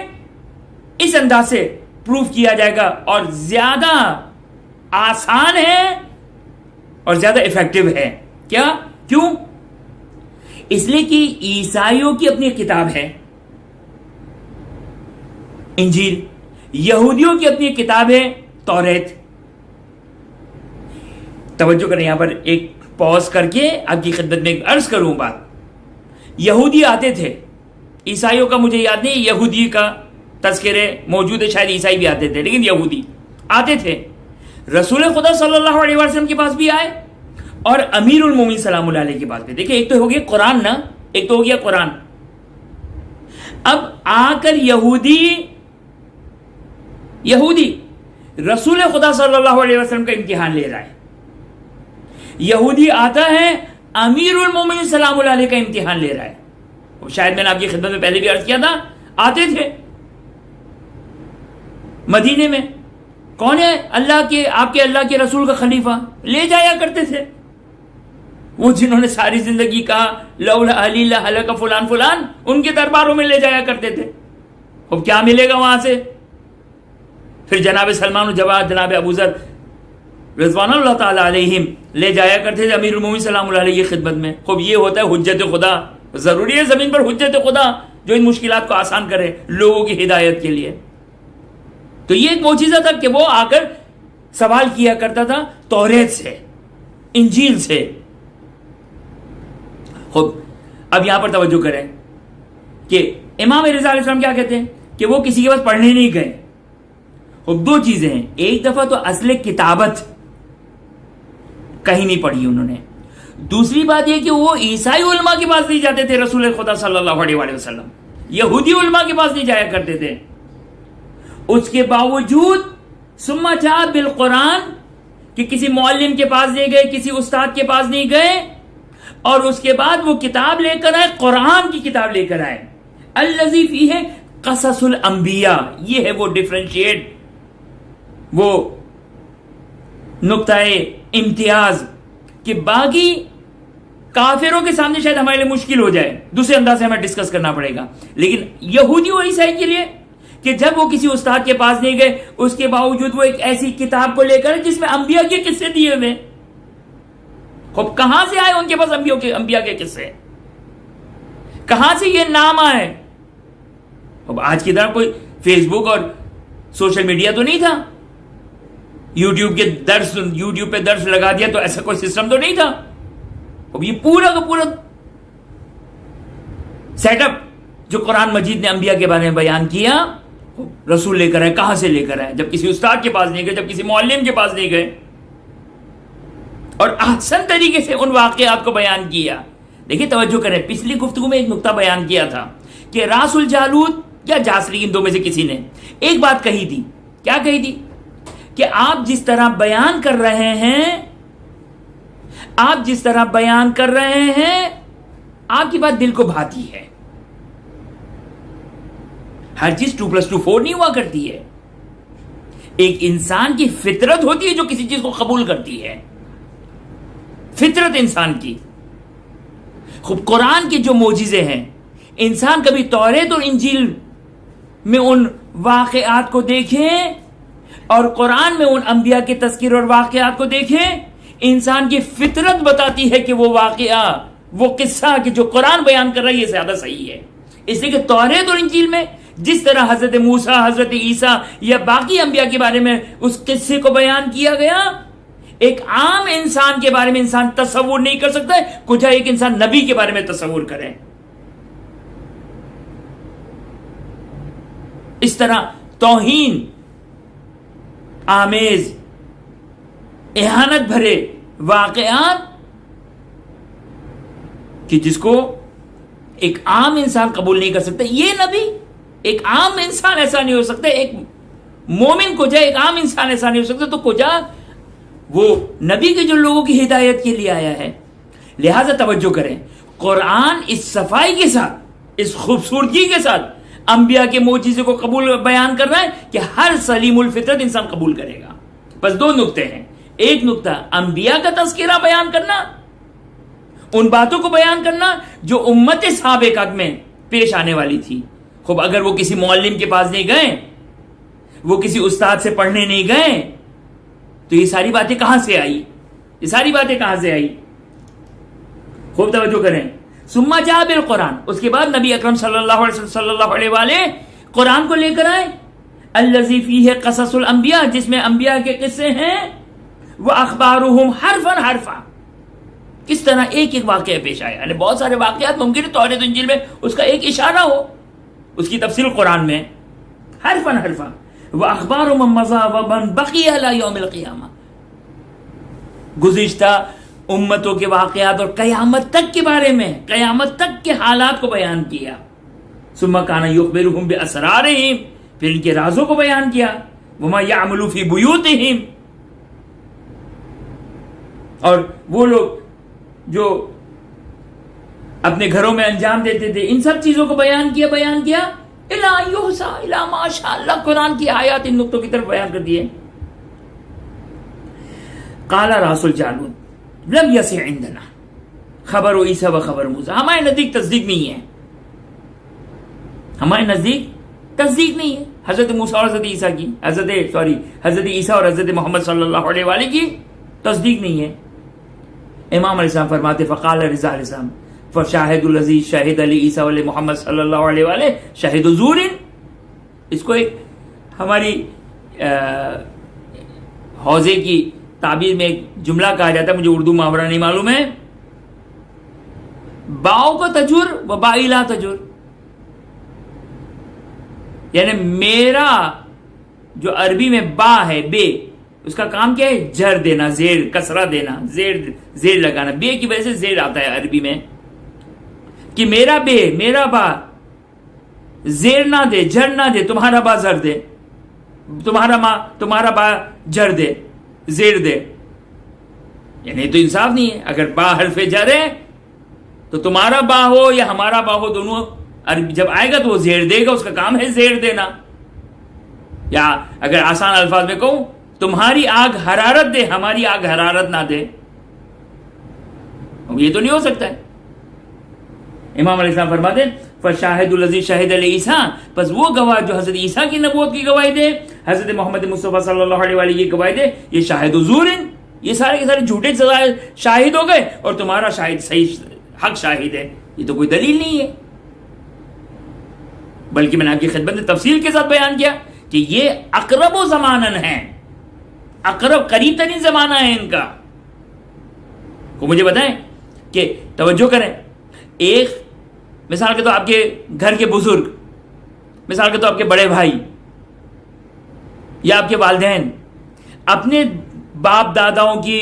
اس انداز سے پروف کیا جائے گا اور زیادہ آسان ہے اور زیادہ افیکٹو ہے. کیوں؟ اس لیے کہ عیسائیوں کی اپنی کتاب ہے انجیل، یہودیوں کی اپنی کتاب ہے توریت. توجہ کریں، یہاں پر ایک پاز کر کے آپ کی خدمت میں عرض کروں بات. یہودی آتے تھے، عیسائیوں کا مجھے یاد نہیں، یہودی کا تذکرے موجود ہے، شاید عیسائی بھی آتے تھے، لیکن یہودی آتے تھے. رسول خدا صلی اللہ علیہ وسلم کے پاس بھی آئے اور امیر المومنین سلام اللہ علیہ کے پاس بھی. دیکھیں، ایک تو ہو گیا قرآن نا، ایک تو ہو گیا قرآن. اب آ کر یہودی رسول خدا صلی اللہ علیہ وسلم کا امتحان لے رہا ہے. یہودی آتا ہے، امیر المومنین سلام اللہ علیہ کا امتحان لے رہا ہے. شاید میں نے آپ کی خدمت میں پہلے بھی عرض کیا تھا، آتے تھے مدینے میں. کون ہے؟ آپ کے اللہ کے رسول کا خلیفہ. لے جایا کرتے تھے وہ جنہوں نے ساری زندگی کہا لولا علی لہلک فلان فلان، ان کے درباروں میں لے جایا کرتے تھے. اب کیا ملے گا وہاں سے؟ پھر جناب سلمان الجواد، جناب ابوذر رضوان اللہ تعالی علیہم لے جایا کرتے تھے امیر المومنین سلام اللہ علیہ کی خدمت میں. خوب یہ ہوتا ہے حجت خدا. ضروری ہے زمین پر حجت خدا جو ان مشکلات کو آسان کرے لوگوں کی ہدایت کے لیے. تو یہ ایک معجزہ تھا کہ وہ آ کر سوال کیا کرتا تھا توریت سے، انجیل سے. خوب اب یہاں پر توجہ کریں کہ امام رضا علیہ السلام کیا کہتے ہیں کہ وہ کسی کے پاس پڑھنے نہیں گئے. خوب دو چیزیں ہیں، ایک دفعہ تو اصل کتابت کہیں نہیں پڑھی انہوں نے، دوسری بات یہ کہ وہ عیسائی علماء کے پاس نہیں جاتے تھے رسول خدا صلی اللہ علیہ وسلم، یہودی علماء کے پاس نہیں جایا کرتے تھے. اس کے باوجود ثم جاء بالقرآن، کہ کسی معلم کے پاس نہیں گئے، کسی استاد کے پاس نہیں گئے، اور اس کے بعد وہ کتاب لے کر آئے، قرآن کی کتاب لے کر آئے. الذی فیہ قصص الانبیاء، یہ ہے وہ ڈفرینشیٹ، وہ نقطہ امتیاز کہ باقی کافروں کے سامنے شاید ہمارے لیے مشکل ہو جائے، دوسرے انداز سے ہمیں ڈسکس کرنا پڑے گا، لیکن یہودی اور عیسائی کے لیے کہ جب وہ کسی استاد کے پاس نہیں گئے، اس کے باوجود وہ ایک ایسی کتاب کو لے کر جس میں انبیاء کے قصے دیے ہوئے. اب کہاں سے آئے ان کے پاس انبیاء کے قصے؟ کہاں سے یہ نام آئے؟ اب آج کی طرح کوئی فیس بک اور سوشل میڈیا تو نہیں تھا، یوٹیوب پہ درس لگا دیا تو ایسا کوئی سسٹم تو نہیں تھا. اب یہ پورا کا پورا سیٹ اپ جو قرآن مجید نے انبیاء کے بارے میں بیان کیا، رسول لے کر آئے. کہاں سے لے کر آئے؟ جب کسی استاد کے پاس نہیں گئے، جب کسی معلم کے پاس نہیں گئے، اور احسن طریقے سے ان واقعات کو بیان کیا. دیکھیں توجہ کریں، پچھلی گفتگو میں ایک نقطہ بیان کیا تھا کہ راس الجالوت یا جاسری، ان دو میں سے کسی نے ایک بات کہی تھی. کیا کہی تھی؟ کہ آپ جس طرح بیان کر رہے ہیں، آپ جس طرح بیان کر رہے ہیں، آپ کی بات دل کو بھاتی ہے. ہر چیز 2+2=4 نہیں ہوا کرتی ہے. ایک انسان کی فطرت ہوتی ہے جو کسی چیز کو قبول کرتی ہے، فطرت انسان کی. خوب قرآن کے جو معجزے ہیں، انسان کبھی توریت اور انجیل میں ان واقعات کو دیکھیں اور قرآن میں ان انبیاء کے تذکر اور واقعات کو دیکھیں، انسان کی فطرت بتاتی ہے کہ وہ واقعہ، وہ قصہ کہ جو قرآن بیان کر رہا ہے یہ زیادہ صحیح ہے. اس لیے کہ توریت اور انجیل میں جس طرح حضرت موسیٰ، حضرت عیسیٰ یا باقی انبیاء کے بارے میں اس قصے کو بیان کیا گیا، ایک عام انسان کے بارے میں انسان تصور نہیں کر سکتا ہے، کجا ایک انسان نبی کے بارے میں تصور کرے. اس طرح توہین آمیز، اہانت بھرے واقعات کہ جس کو ایک عام انسان قبول نہیں کر سکتا. یہ نبی، ایک عام انسان ایسا نہیں ہو سکتا. ایک مومن کو جائے، ایک عام انسان ایسا نہیں ہو سکتا، تو کجا وہ نبی کے جو لوگوں کی ہدایت کے لیے آیا ہے. لہذا توجہ کریں، قرآن اس صفائی کے ساتھ، اس خوبصورتی کے ساتھ انبیاء کے معجزے کو قبول بیان کر رہا ہے کہ ہر سلیم الفطرت انسان قبول کرے گا. بس دو نقطے ہیں. ایک نقطہ انبیاء کا تذکرہ بیان کرنا، ان باتوں کو بیان کرنا جو امت سابقہ میں پیش آنے والی تھی. خوب اگر وہ کسی معلم کے پاس نہیں گئے، وہ کسی استاد سے پڑھنے نہیں گئے، تو یہ ساری باتیں کہاں سے آئی؟ یہ ساری باتیں کہاں سے آئی؟ خوب توجہ کریں. ثم جاء بالقرآن، اس کے بعد نبی اکرم صلی اللہ علیہ وآلہ قرآن کو لے کر آئے. الذی فیہ قصص الانبیاء، جس میں انبیاء کے قصے ہیں، وہ اخبارہم حرفا حرفا، کس طرح ایک ایک واقعہ پیش آیا. یعنی بہت سارے واقعات ممکن ہے توریت و انجیل میں اس کا ایک اشارہ ہو، اس کی تفصیل قرآن میں حرفا حرفا. وَأَخْبَارُ مَنْ مَضَىٰ وَمَنْ بَقِيَ إِلَىٰ يَوْمِ الْقِيَامَةِ، گزشتہ امتوں کے واقعات اور قیامت تک کے بارے میں، قیامت تک کے حالات کو بیان کیا. ثُمَّ كَانَ يُخْبِرُهُم بِأَسْرَارِهِمْ، پھر ان کے رازوں کو بیان کیا. وَمَا يَعْمَلُ فِي بُيُوتِهِمْ، اور وہ لوگ جو اپنے گھروں میں انجام دیتے تھے، ان سب چیزوں کو بیان کیا الا یحصا الا ماشاء اللہ. قرآن کی آیات ان نقطوں کی طرف بیان کر دیے. قال راس الجالوت لم یسع عندنا خبر عیسیٰ و خبر موسیٰ، ہمارے نزدیک تصدیق نہیں ہے، ہمارے نزدیک تصدیق نہیں ہے حضرت موسیٰ اور حضرت عیسیٰ کی، حضرت عیسیٰ اور حضرت محمد صلی اللہ علیہ وآلہ کی تصدیق نہیں ہے. امام علیہ السلام فرماتے فقال رضا علیہ السلام فشاہد الذی شاہد علی عیسیٰ علیہ محمد صلی اللہ علیہ وآلہ شاہد زور. اس کو ایک ہماری حوضے کی تعبیر میں ایک جملہ کہا جاتا ہے، مجھے اردو محاورہ نہیں معلوم ہے، باؤ کو تجر و بائی لا تجر، یعنی میرا جو عربی میں با ہے، بے، اس کا کام کیا ہے؟ جر دینا، زیر کسرہ دینا، زیر لگانا. بے کی وجہ سے زیر آتا ہے عربی میں کہ میرا بے، میرا با زیر نہ دے، جر نہ دے، تمہارا با زر دے، تمہارا با جر دے، زیر دے. یعنی تو انصاف نہیں ہے. اگر با حرف جر ہے تو تمہارا با ہو یا ہمارا با ہو، دونوں جب آئے گا تو وہ زیر دے گا، اس کا کام ہے زیر دینا. یا اگر آسان الفاظ میں کہوں، تمہاری آگ حرارت دے، ہماری آگ حرارت نہ دے. یہ تو نہیں ہو سکتا ہے. امام علیہ السلام فرماتے ہیں فشاہد الذی شہد عیسیٰ، پس وہ گواہ جو حضرت عیسیٰ کی نبوت کی گواہی دے، حضرت محمد مصطفیٰ صلی اللہ علیہ وآلہ کی گواہی دے، یہ شاہد زور ہیں، یہ سارے کے سارے جھوٹے شاہد ہو گئے، اور تمہارا شاہد صحیح حق شاہد ہے. یہ تو کوئی دلیل نہیں ہے. بلکہ میں نے آپ کی خدمت میں تفصیل کے ساتھ بیان کیا کہ یہ اقرب و زمانن ہے، اقرب قریب ترین زمانہ ہے ان کا. کو مجھے بتائیں کہ توجہ کریں، ایک مثال کے تو آپ کے گھر کے بزرگ، مثال کے تو آپ کے بڑے بھائی یا آپ کے والدین اپنے باپ داداؤں کی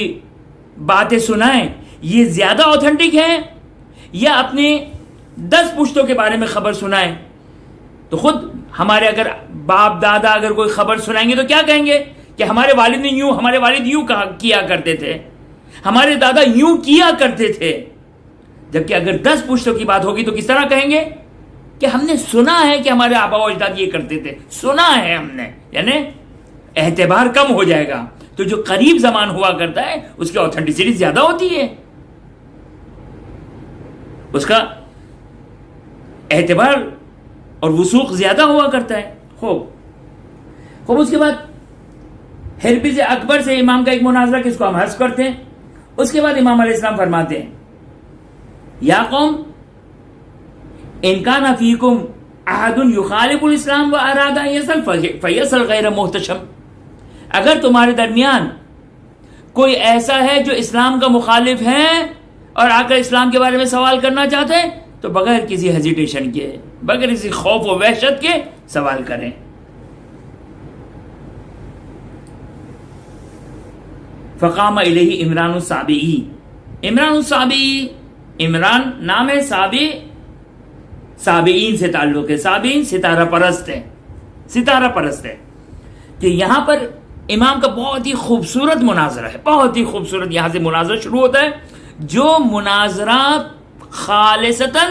باتیں سنائیں، یہ زیادہ اوتھینٹک ہے یا اپنے 10 پشتوں کے بارے میں خبر سنائیں؟ تو خود ہمارے اگر باپ دادا اگر کوئی خبر سنائیں گے تو کیا کہیں گے کہ ہمارے والد نے یوں، ہمارے والد یوں کیا کرتے تھے، ہمارے دادا یوں کیا کرتے تھے. جبکہ اگر 10 پشتوں کی بات ہوگی تو کس طرح کہیں گے کہ ہم نے سنا ہے کہ ہمارے آبا و اجداد یہ کرتے تھے، سنا ہے ہم نے. یعنی اعتبار کم ہو جائے گا. تو جو قریب زمان ہوا کرتا ہے اس کی اوتھینٹسٹی زیادہ ہوتی ہے، اس کا اعتبار اور وثوق زیادہ ہوا کرتا ہے. خوب اس کے بعد ہربز اکبر سے امام کا ایک مناظرہ کس کو ہم حذف کرتے ہیں. اس کے بعد امام علیہ السلام فرماتے ہیں یا قوم ان کان فیکم احد یخالف الاسلام و اراد ان یصل فیصل غیر محتشم. اگر تمہارے درمیان کوئی ایسا ہے جو اسلام کا مخالف ہے اور آ کر اسلام کے بارے میں سوال کرنا چاہتے ہیں تو بغیر کسی ہیزیٹیشن کے، بغیر کسی خوف و وحشت کے سوال کریں. فقام الیہ عمران الصابئی. عمران الصابئی، عمران نام ہے، صابی صابئین سے تعلق ہے. صابئین ستارہ پرست ہے، ستارہ پرست ہے. کہ یہاں پر امام کا بہت ہی خوبصورت مناظرہ ہے، بہت ہی خوبصورت. یہاں سے مناظرہ شروع ہوتا ہے جو مناظرہ خالصتاً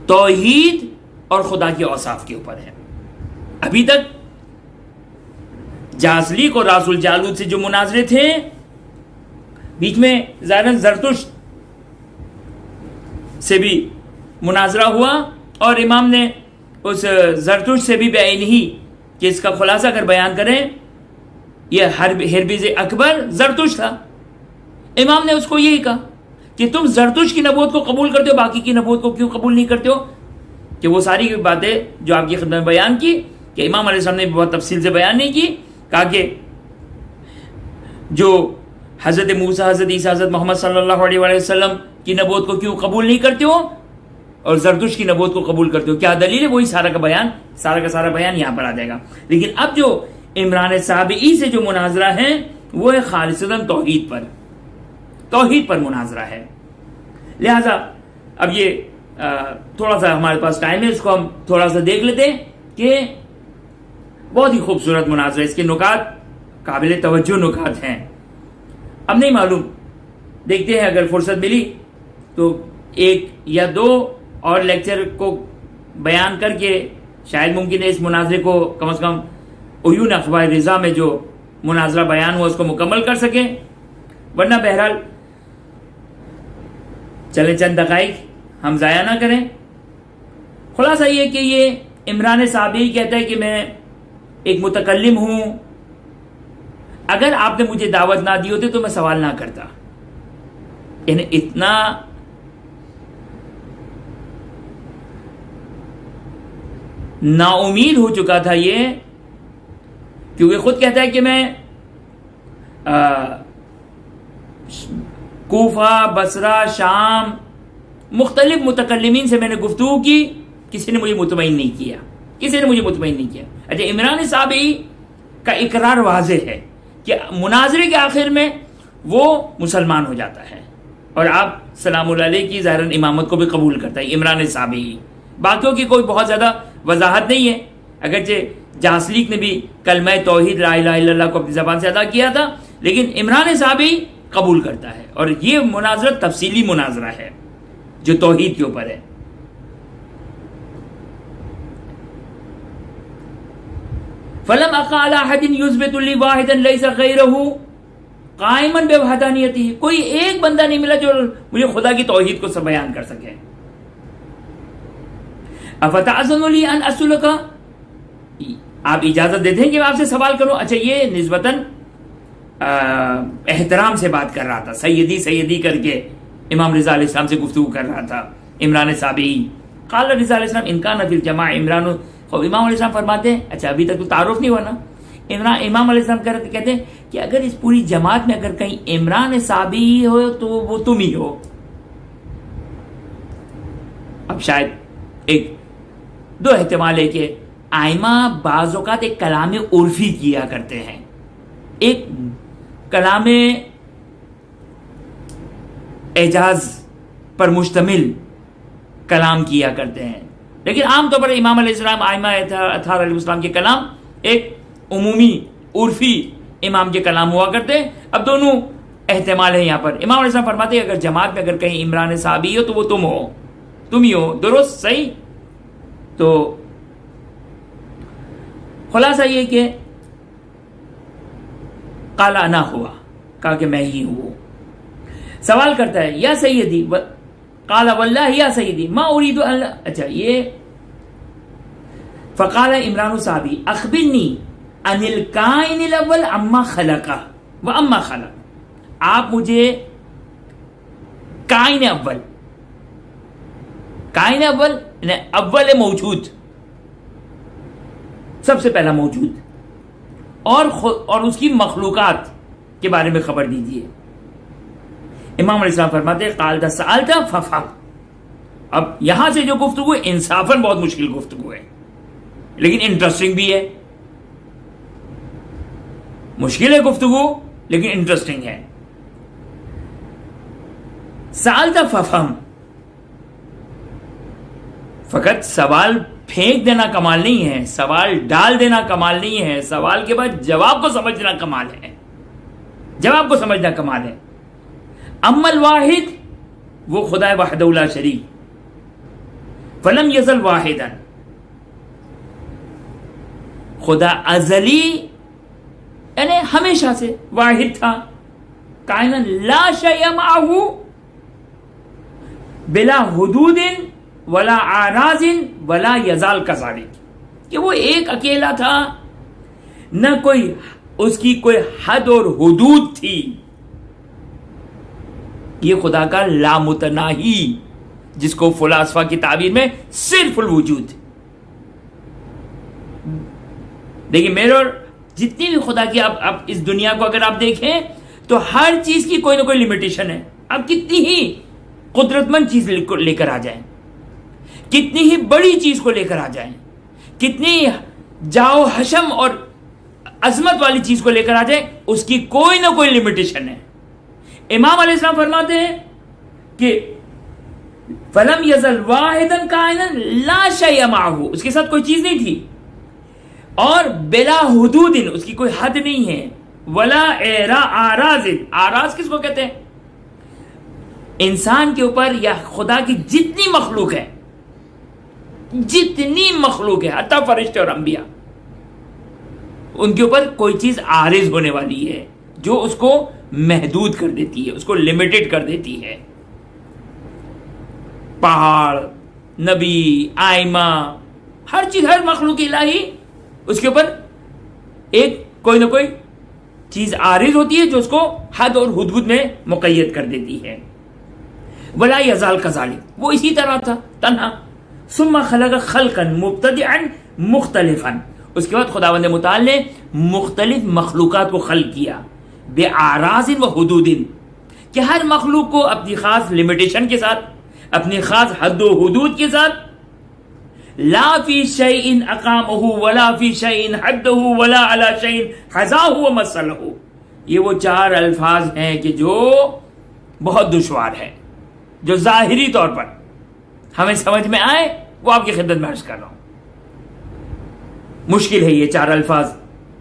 توحید اور خدا کے اوصاف کے اوپر ہے. ابھی تک جاسلیق اور راس الجالوت سے جو مناظرے تھے، بیچ میں ظاہراً زرتشت سے بھی مناظرہ ہوا، اور امام نے اس زرتشت سے بھی بیان ہی کہ اس کا خلاصہ اگر بیان کریں، یہ ہربز اکبر زرتشت تھا. امام نے اس کو یہی کہا کہ تم زرتشت کی نبوت کو قبول کرتے ہو، باقی کی نبوت کو کیوں قبول نہیں کرتے ہو؟ کہ وہ ساری باتیں جو آپ کی خدمت میں بیان کی کہ امام علیہ السلام نے بہت تفصیل سے بیان نہیں کی. کہا کہ جو حضرت موسیٰ، حضرت عیسیٰ، حضرت محمد صلی اللہ علیہ وسلم کی نبوت کو کیوں قبول نہیں کرتے ہو اور زرتشت کی نبوت کو قبول کرتے ہو، کیا دلیل ہے؟ وہی سارا کا سارا بیان یہاں پر آ جائے گا. لیکن اب جو عمران صابئی سے جو مناظرہ ہے وہ ہے خالصتاً توحید پر مناظرہ ہے. لہذا اب یہ تھوڑا سا ہمارے پاس ٹائم ہے، اس کو ہم تھوڑا سا دیکھ لیتے ہیں کہ بہت ہی خوبصورت مناظرہ، اس کے نکات قابل توجہ نکات ہیں. اب نہیں معلوم، دیکھتے ہیں اگر فرصت ملی تو 1 یا 2 اور لیکچر کو بیان کر کے شاید ممکن ہے اس مناظرے کو کم از کم عیون اخبار رضا میں جو مناظرہ بیان ہوا اس کو مکمل کر سکیں. ورنہ بہرحال چلیں چند دقائق ہم ضائع نہ کریں. خلاصہ یہ کہ یہ عمران صابئی کہتا ہے کہ میں ایک متکلم ہوں، اگر آپ نے مجھے دعوت نہ دی ہوتی تو میں سوال نہ کرتا. یعنی اتنا نا امید ہو چکا تھا یہ، کیونکہ خود کہتا ہے کہ میں کوفہ، بصرہ، شام مختلف متکلمین سے میں نے گفتگو کی، کسی نے مجھے مطمئن نہیں کیا. اچھا، عمران صابئی کا اقرار واضح ہے کہ مناظرے کے آخر میں وہ مسلمان ہو جاتا ہے اور آپ سلام اللہ علیہ کی ظاہراً امامت کو بھی قبول کرتا ہے، عمران صابی۔ باقیوں کی کوئی بہت زیادہ وضاحت نہیں ہے، اگرچہ جاسلیک نے بھی کلمہ توحید لا الہ الا اللہ کو اپنی زبان سے ادا کیا تھا، لیکن عمران صابی قبول کرتا ہے، اور یہ مناظرہ تفصیلی مناظرہ ہے جو توحید کے اوپر ہے۔ فلم اقال احد یثبت لی واحدا لیس غیرہ قائما بوحدانیتہ، کوئی ایک بندہ نہیں ملا جو مجھے خدا کی توحید کو سب بیان کر سکے۔ افتعذن لی ان اسألک، آپ اجازت دیتے ہیں کہ میں آپ سے سوال کروں؟ اچھا، یہ نسبتاً احترام سے بات کر رہا تھا، سیدی سیدی کر کے امام رضا علیہ السلام سے گفتگو کر رہا تھا عمران صابی۔ قال رضا علیہ السلام ان کان فی الجماع عمران، امام علیہ السلام فرماتے ہیں اچھا ابھی تک تو تعارف نہیں ہوا نا، امام علیہ السلام کہتے ہیں کہ اگر اس پوری جماعت میں اگر کہیں عمران صابی ہو تو وہ تم ہی ہو۔ اب شاید ایک دو احتمال ہے کہ آئمہ بعض اوقات ایک کلام عرفی کیا کرتے ہیں، ایک کلام اعجاز پر مشتمل کلام کیا کرتے ہیں، لیکن عام طور پر امام علیہ السلام آئمہ اطہار علیہ السلام کے کلام ایک عمومی عرفی امام کے کلام ہوا کرتے ہیں۔ اب دونوں احتمال ہیں یہاں پر۔ امام علیہ السلام فرماتے ہیں اگر جماعت میں اگر کہیں عمران صابی ہو تو وہ تم ہی ہو، درست، صحیح۔ تو خلاصہ یہ کہ قال انا ہوا، کہا کہ میں ہی ہوں۔ سوال کرتا ہے یا سیدی، قال واللہ یا سیدی ما اريد ان، اچھا یہ فقال عمران صابی اخبرنی عن الکائن الاول اما خلقہ و اما خلق، آپ مجھے کائن اول اول موجود، سب سے پہلا موجود، اور اس کی مخلوقات کے بارے میں خبر دیجیے۔ امام علیہ السلام فرماتے ہیں قال سألت فافهم، اب یہاں سے جو گفتگو ہے انصافاً بہت مشکل گفتگو ہے، لیکن انٹرسٹنگ بھی ہے۔ مشکل ہے گفتگو لیکن انٹرسٹنگ ہے۔ سألت فافهم، فقط سوال پھینک دینا کمال نہیں ہے، سوال ڈال دینا کمال نہیں ہے، سوال کے بعد جواب کو سمجھنا کمال ہے، جواب کو سمجھنا کمال ہے۔ اما الواحد، وہ خدا وحدہ لا شریک، فلم یزل واحدا، خدا ازلی یعنی ہمیشہ سے واحد تھا، کائنا لا شیء معہ بلا حدود ولا اعراض ولا یزال کذالک، کہ وہ ایک اکیلا تھا، نہ کوئی اس کی کوئی حد اور حدود تھی۔ یہ خدا کا لامتناہی، جس کو فلاسفہ کی تعبیر میں صرف الوجود۔ دیکھیں میرے اور جتنی بھی خدا کی آپ اس دنیا کو اگر آپ دیکھیں تو ہر چیز کی کوئی نہ کوئی لمیٹیشن ہے۔ آپ کتنی ہی قدرت مند چیز لے کر آ جائیں، کتنی ہی بڑی چیز کو لے کر آ جائیں، کتنی جاؤ حشم اور عظمت والی چیز کو لے کر آ جائیں، اس کی کوئی نہ کوئی لمیٹیشن ہے۔ امام علیہ السلام فرماتے ہیں کہ فلم یزل واحدا کائنا لا شیء معہ، اس کے ساتھ کوئی چیز نہیں تھی، اور بلا حدود، اس کی کوئی حد نہیں ہے، ولا اعراض، اعراض کس کو کہتے ہیں؟ انسان کے اوپر یا خدا کی جتنی مخلوق ہے، جتنی مخلوق ہے، حتی فرشتے اور انبیاء، ان کے اوپر کوئی چیز عارض ہونے والی ہے جو اس کو محدود کر دیتی ہے، اس کو لمیٹڈ کر دیتی ہے۔ پہاڑ، نبی، آئمہ، ہر چیز، ہر مخلوق الہی، اس کے اوپر ایک کوئی نہ کوئی چیز عارض ہوتی ہے جو اس کو حد اور حدود میں مقید کر دیتی ہے۔ ولا یزال کذالک، وہ اسی طرح تھا تنہا۔ ثم خلق خلقا مبتدعا مختلفا، اس کے بعد خداوند متعال نے مختلف مخلوقات کو خلق کیا، بے اعراض و حدود، کہ ہر مخلوق کو اپنی خاص لمیٹیشن کے ساتھ، اپنی خاص حد و حدود کے ساتھ، لا فی شیء اقامہ ولا فی شیء حدہ ولا علی شیء حذاہ ومثلہ. یہ وہ 4 الفاظ ہیں کہ جو بہت دشوار ہے، جو ظاہری طور پر ہمیں سمجھ میں آئے وہ آپ کی خدمت میں عرض کر رہا ہوں. مشکل ہے یہ 4 الفاظ،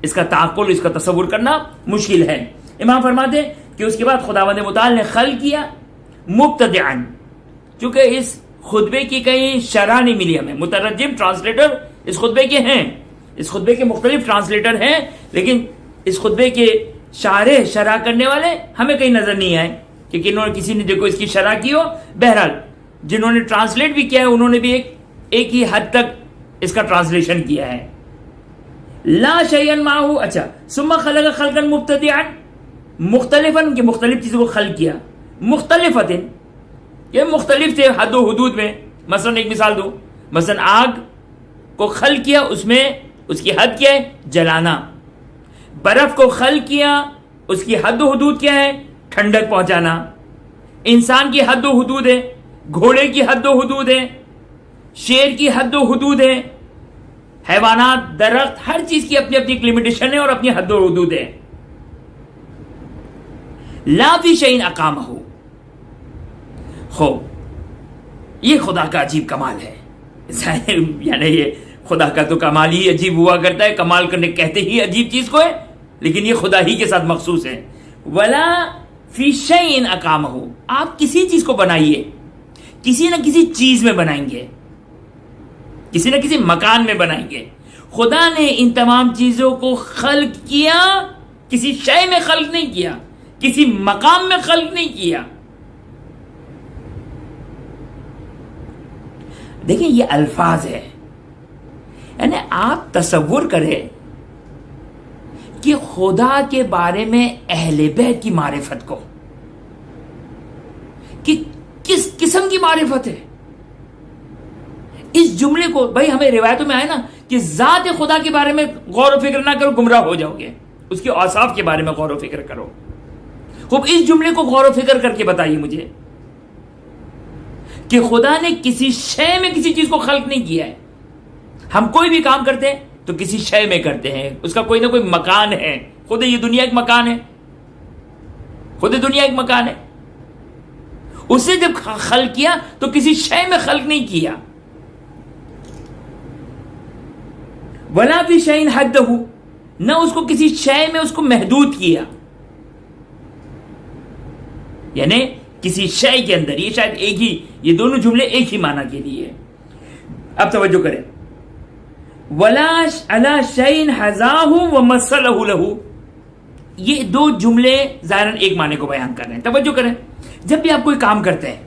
اس کا تعقل، اس کا تصور کرنا مشکل ہے. امام فرماتے ہیں کہ اس کے بعد خداوند متعال نے خلق کیا مبتدعاً، چونکہ اس خطبے کی کہیں شرح نہیں ملی ہمیں. مترجم ٹرانسلیٹر اس خطبے کے ہیں، اس خطبے کے مختلف ٹرانسلیٹر ہیں، لیکن اس خطبے کے شرح کرنے والے ہمیں کہیں نظر نہیں آئے کہ کسی نے دیکھو اس کی شرح کی ہو. بہرحال جنہوں نے ٹرانسلیٹ بھی کیا ہے انہوں نے بھی ایک ہی حد تک اس کا ٹرانسلیشن کیا ہے. لا شیئا معه. اچھا، ثم خلق خلقا مبتدعا، مختلفاً کہ مختلف چیزوں کو خلق کیا، مختلفتاً یہ مختلف تھے حد و حدود میں. مثلا ایک مثال دوں، مثلا آگ کو خلق کیا، اس میں اس کی حد کیا ہے؟ جلانا. برف کو خلق کیا، اس کی حد و حدود کیا ہے؟ ٹھنڈک پہنچانا. انسان کی حد و حدود ہے، گھوڑے کی حد و حدود ہے، شیر کی حد و حدود ہے، حیوانات، درخت، ہر چیز کی اپنی اپنی لمیٹیشن ہے اور اپنی حد و حدود ہے. لا فی شیء اقامہ. یہ خدا کا عجیب کمال ہے. یعنی یہ خدا کا تو کمال ہی عجیب ہوا کرتا ہے، کمال کرنے کہتے ہی عجیب چیز کو ہے، لیکن یہ خدا ہی کے ساتھ مخصوص ہے. ولا فی شیء اقامہ. آپ کسی چیز کو بنائیے، کسی نہ کسی چیز میں بنائیں گے، کسی نہ کسی مکان میں بنائیں گے. خدا نے ان تمام چیزوں کو خلق کیا، کسی شے میں خلق نہیں کیا، کسی مقام میں خلق نہیں کیا. دیکھیں یہ الفاظ ہے، یعنی آپ تصور کریں کہ خدا کے بارے میں اہل بیت کی معرفت کو، کہ کس قسم کی معرفت ہے. اس جملے کو بھائی ہمیں روایتوں میں آئے نا کہ ذات خدا کے بارے میں غور و فکر نہ کرو گمراہ ہو جاؤ گے، اس کے اوصاف کے بارے میں غور و فکر کرو. خوب اس جملے کو غور و فکر کر کے بتائیے مجھے کہ خدا نے کسی شے میں کسی چیز کو خلق نہیں کیا ہے. ہم کوئی بھی کام کرتے ہیں تو کسی شے میں کرتے ہیں، اس کا کوئی نہ کوئی مکان ہے. خود یہ دنیا ایک مکان ہے، خود دنیا ایک مکان ہے. اسے جب خلق کیا تو کسی شے میں خلق نہیں کیا. ولا فی شیء حدہ، نہ اس کو کسی شے میں اس کو محدود کیا، یعنی کسی شے کے اندر. یہ شاید ایک ہی، یہ دونوں جملے ایک ہی معنی کے لیے. اب توجہ کریں، ولا علی شیء حذاہ ومثلہ لہ. یہ 2 جملے ظاہراً ایک معنی کو بیان کر رہے ہیں. توجہ کریں، جب بھی آپ کوئی کام کرتے ہیں،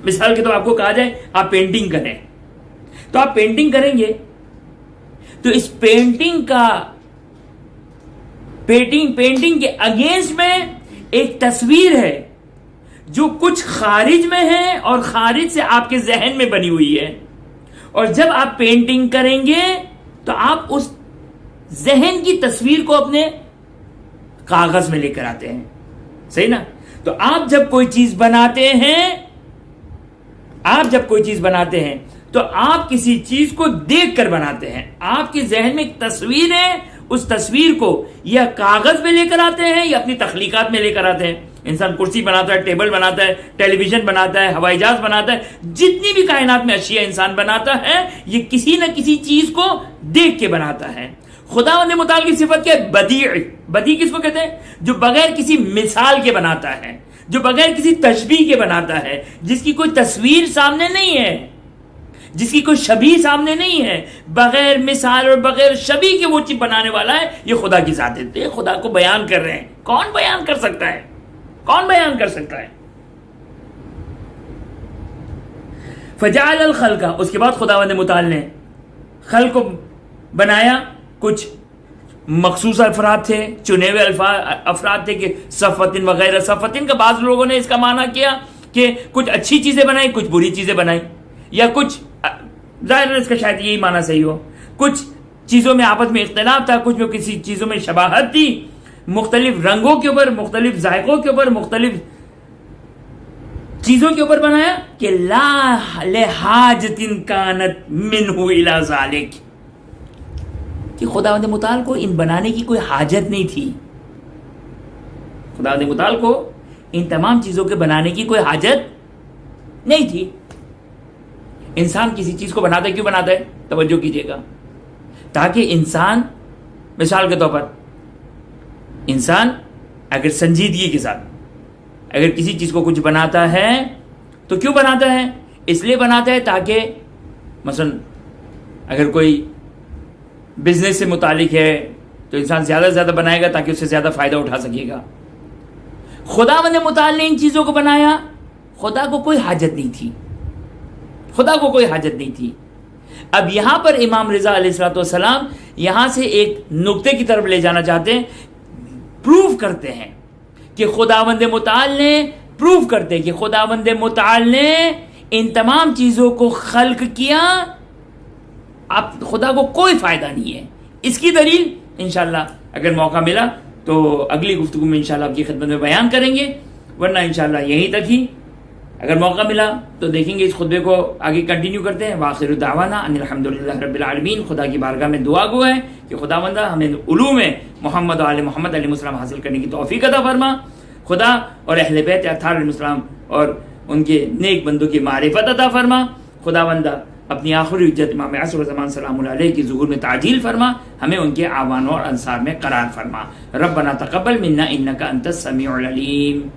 مثال کے طور آپ کو کہا جائے آپ پینٹنگ کریں، تو آپ پینٹنگ کریں گے تو اس پینٹنگ کے اگینسٹ میں ایک تصویر ہے جو کچھ خارج میں ہے اور خارج سے آپ کے ذہن میں بنی ہوئی ہے. اور جب آپ پینٹنگ کریں گے تو آپ اس ذہن کی تصویر کو اپنے کاغذ میں لے کر آتے ہیں. صحیح نا؟ تو آپ جب کوئی چیز بناتے ہیں تو آپ کسی چیز کو دیکھ کر بناتے ہیں. آپ کے ذہن میں ایک تصویر ہے، اس تصویر کو یا کاغذ میں لے کر آتے ہیں یا اپنی تخلیقات میں لے کر آتے ہیں. انسان کرسی بناتا ہے، ٹیبل بناتا ہے، ٹیلی ویژن بناتا ہے، ہوائی جہاز بناتا ہے، جتنی بھی کائنات میں اشیاء انسان بناتا ہے یہ کسی نہ کسی چیز کو دیکھ کے بناتا ہے. خداوند متعال کی صفت کیا ہے؟ بدیع. بدیع کس کو کہتے ہیں؟ جو بغیر کسی مثال کے بناتا ہے، جو بغیر کسی تشبیہ کے بناتا ہے، جس کی کوئی تصویر سامنے نہیں ہے، جس کی کوئی شبیہ سامنے نہیں ہے، بغیر مثال اور بغیر شبیہ کے وہ چیز بنانے والا ہے. یہ خدا کی ذات ہے. خدا کو بیان کر رہے ہیں. کون بیان کر سکتا ہے؟ کون بیان کر سکتا ہے؟ فجعل الخلق. اس کے بعد خداوند متعال نے خلق کو بنایا. کچھ مخصوص افراد تھے، چنے ہوئے افراد تھے کہ صفتن وغیرہ. صفتن کا بعض لوگوں نے اس کا معنی کیا کہ کچھ اچھی چیزیں بنائیں، کچھ بری چیزیں بنائیں، یا کچھ ظاہر اس کا شاید یہی معنی صحیح ہو. کچھ چیزوں میں آپس میں اختلاف تھا، کچھ میں کسی چیزوں میں شباہت تھی، مختلف رنگوں کے اوپر، مختلف ذائقوں کے اوپر، مختلف چیزوں کے اوپر بنایا کہ لا لحاجت کانت منہ الی ذالک، کہ خداوند متعال کو ان بنانے کی کوئی حاجت نہیں تھی، خداوند متعال کو ان تمام چیزوں کے بنانے کی کوئی حاجت نہیں تھی۔ انسان کسی چیز کو بناتا ہے، کیوں بناتا ہے؟ توجہ کیجیے گا، تاکہ انسان، مثال کے طور پر انسان اگر سنجیدگی کے ساتھ اگر کسی چیز کو کچھ بناتا ہے تو کیوں بناتا ہے؟ اس لیے بناتا ہے تاکہ مثلا اگر کوئی بزنس سے متعلق ہے تو انسان زیادہ سے زیادہ بنائے گا تاکہ اس سے زیادہ فائدہ اٹھا سکے گا۔ خداوند متعال نے ان چیزوں کو بنایا، خدا کو کوئی حاجت نہیں تھی، خدا کو کوئی حاجت نہیں تھی۔ اب یہاں پر امام رضا علیہ السلام یہاں سے ایک نقطے کی طرف لے جانا چاہتے ہیں، پروف کرتے ہیں کہ خداوند متعال نے، پروف کرتے ہیں کہ خداوند متعال نے ان تمام چیزوں کو خلق کیا، اب خدا کو کوئی فائدہ نہیں ہے۔ اس کی دلیل انشاءاللہ اگر موقع ملا تو اگلی گفتگو میں انشاءاللہ آپ کی خدمت میں بیان کریں گے، ورنہ انشاءاللہ یہیں تک ہی، اگر موقع ملا تو دیکھیں گے، اس خطبے کو آگے کنٹینیو کرتے ہیں۔ وآخر دعوانا ان الحمدللہ رب العالمین۔ خدا کی بارگاہ میں دعا گو ہے کہ خداوندہ ہمیں علوم محمد و آل محمد علیہ السلام حاصل کرنے کی توفیق عطا فرما، خدا اور اہل بیت اطہار علیہ السلام اور ان کے نیک بندوں کی معرفت عطا فرما، خداوندہ اپنی آخری حجت امام عصر و زمان سلام اللہ علیہ کی ظہور میں تعجیل فرما، ہمیں ان کے اعوان اور انصار میں قرار فرما۔ ربنا تقبل منا انک انت السمیع العلیم۔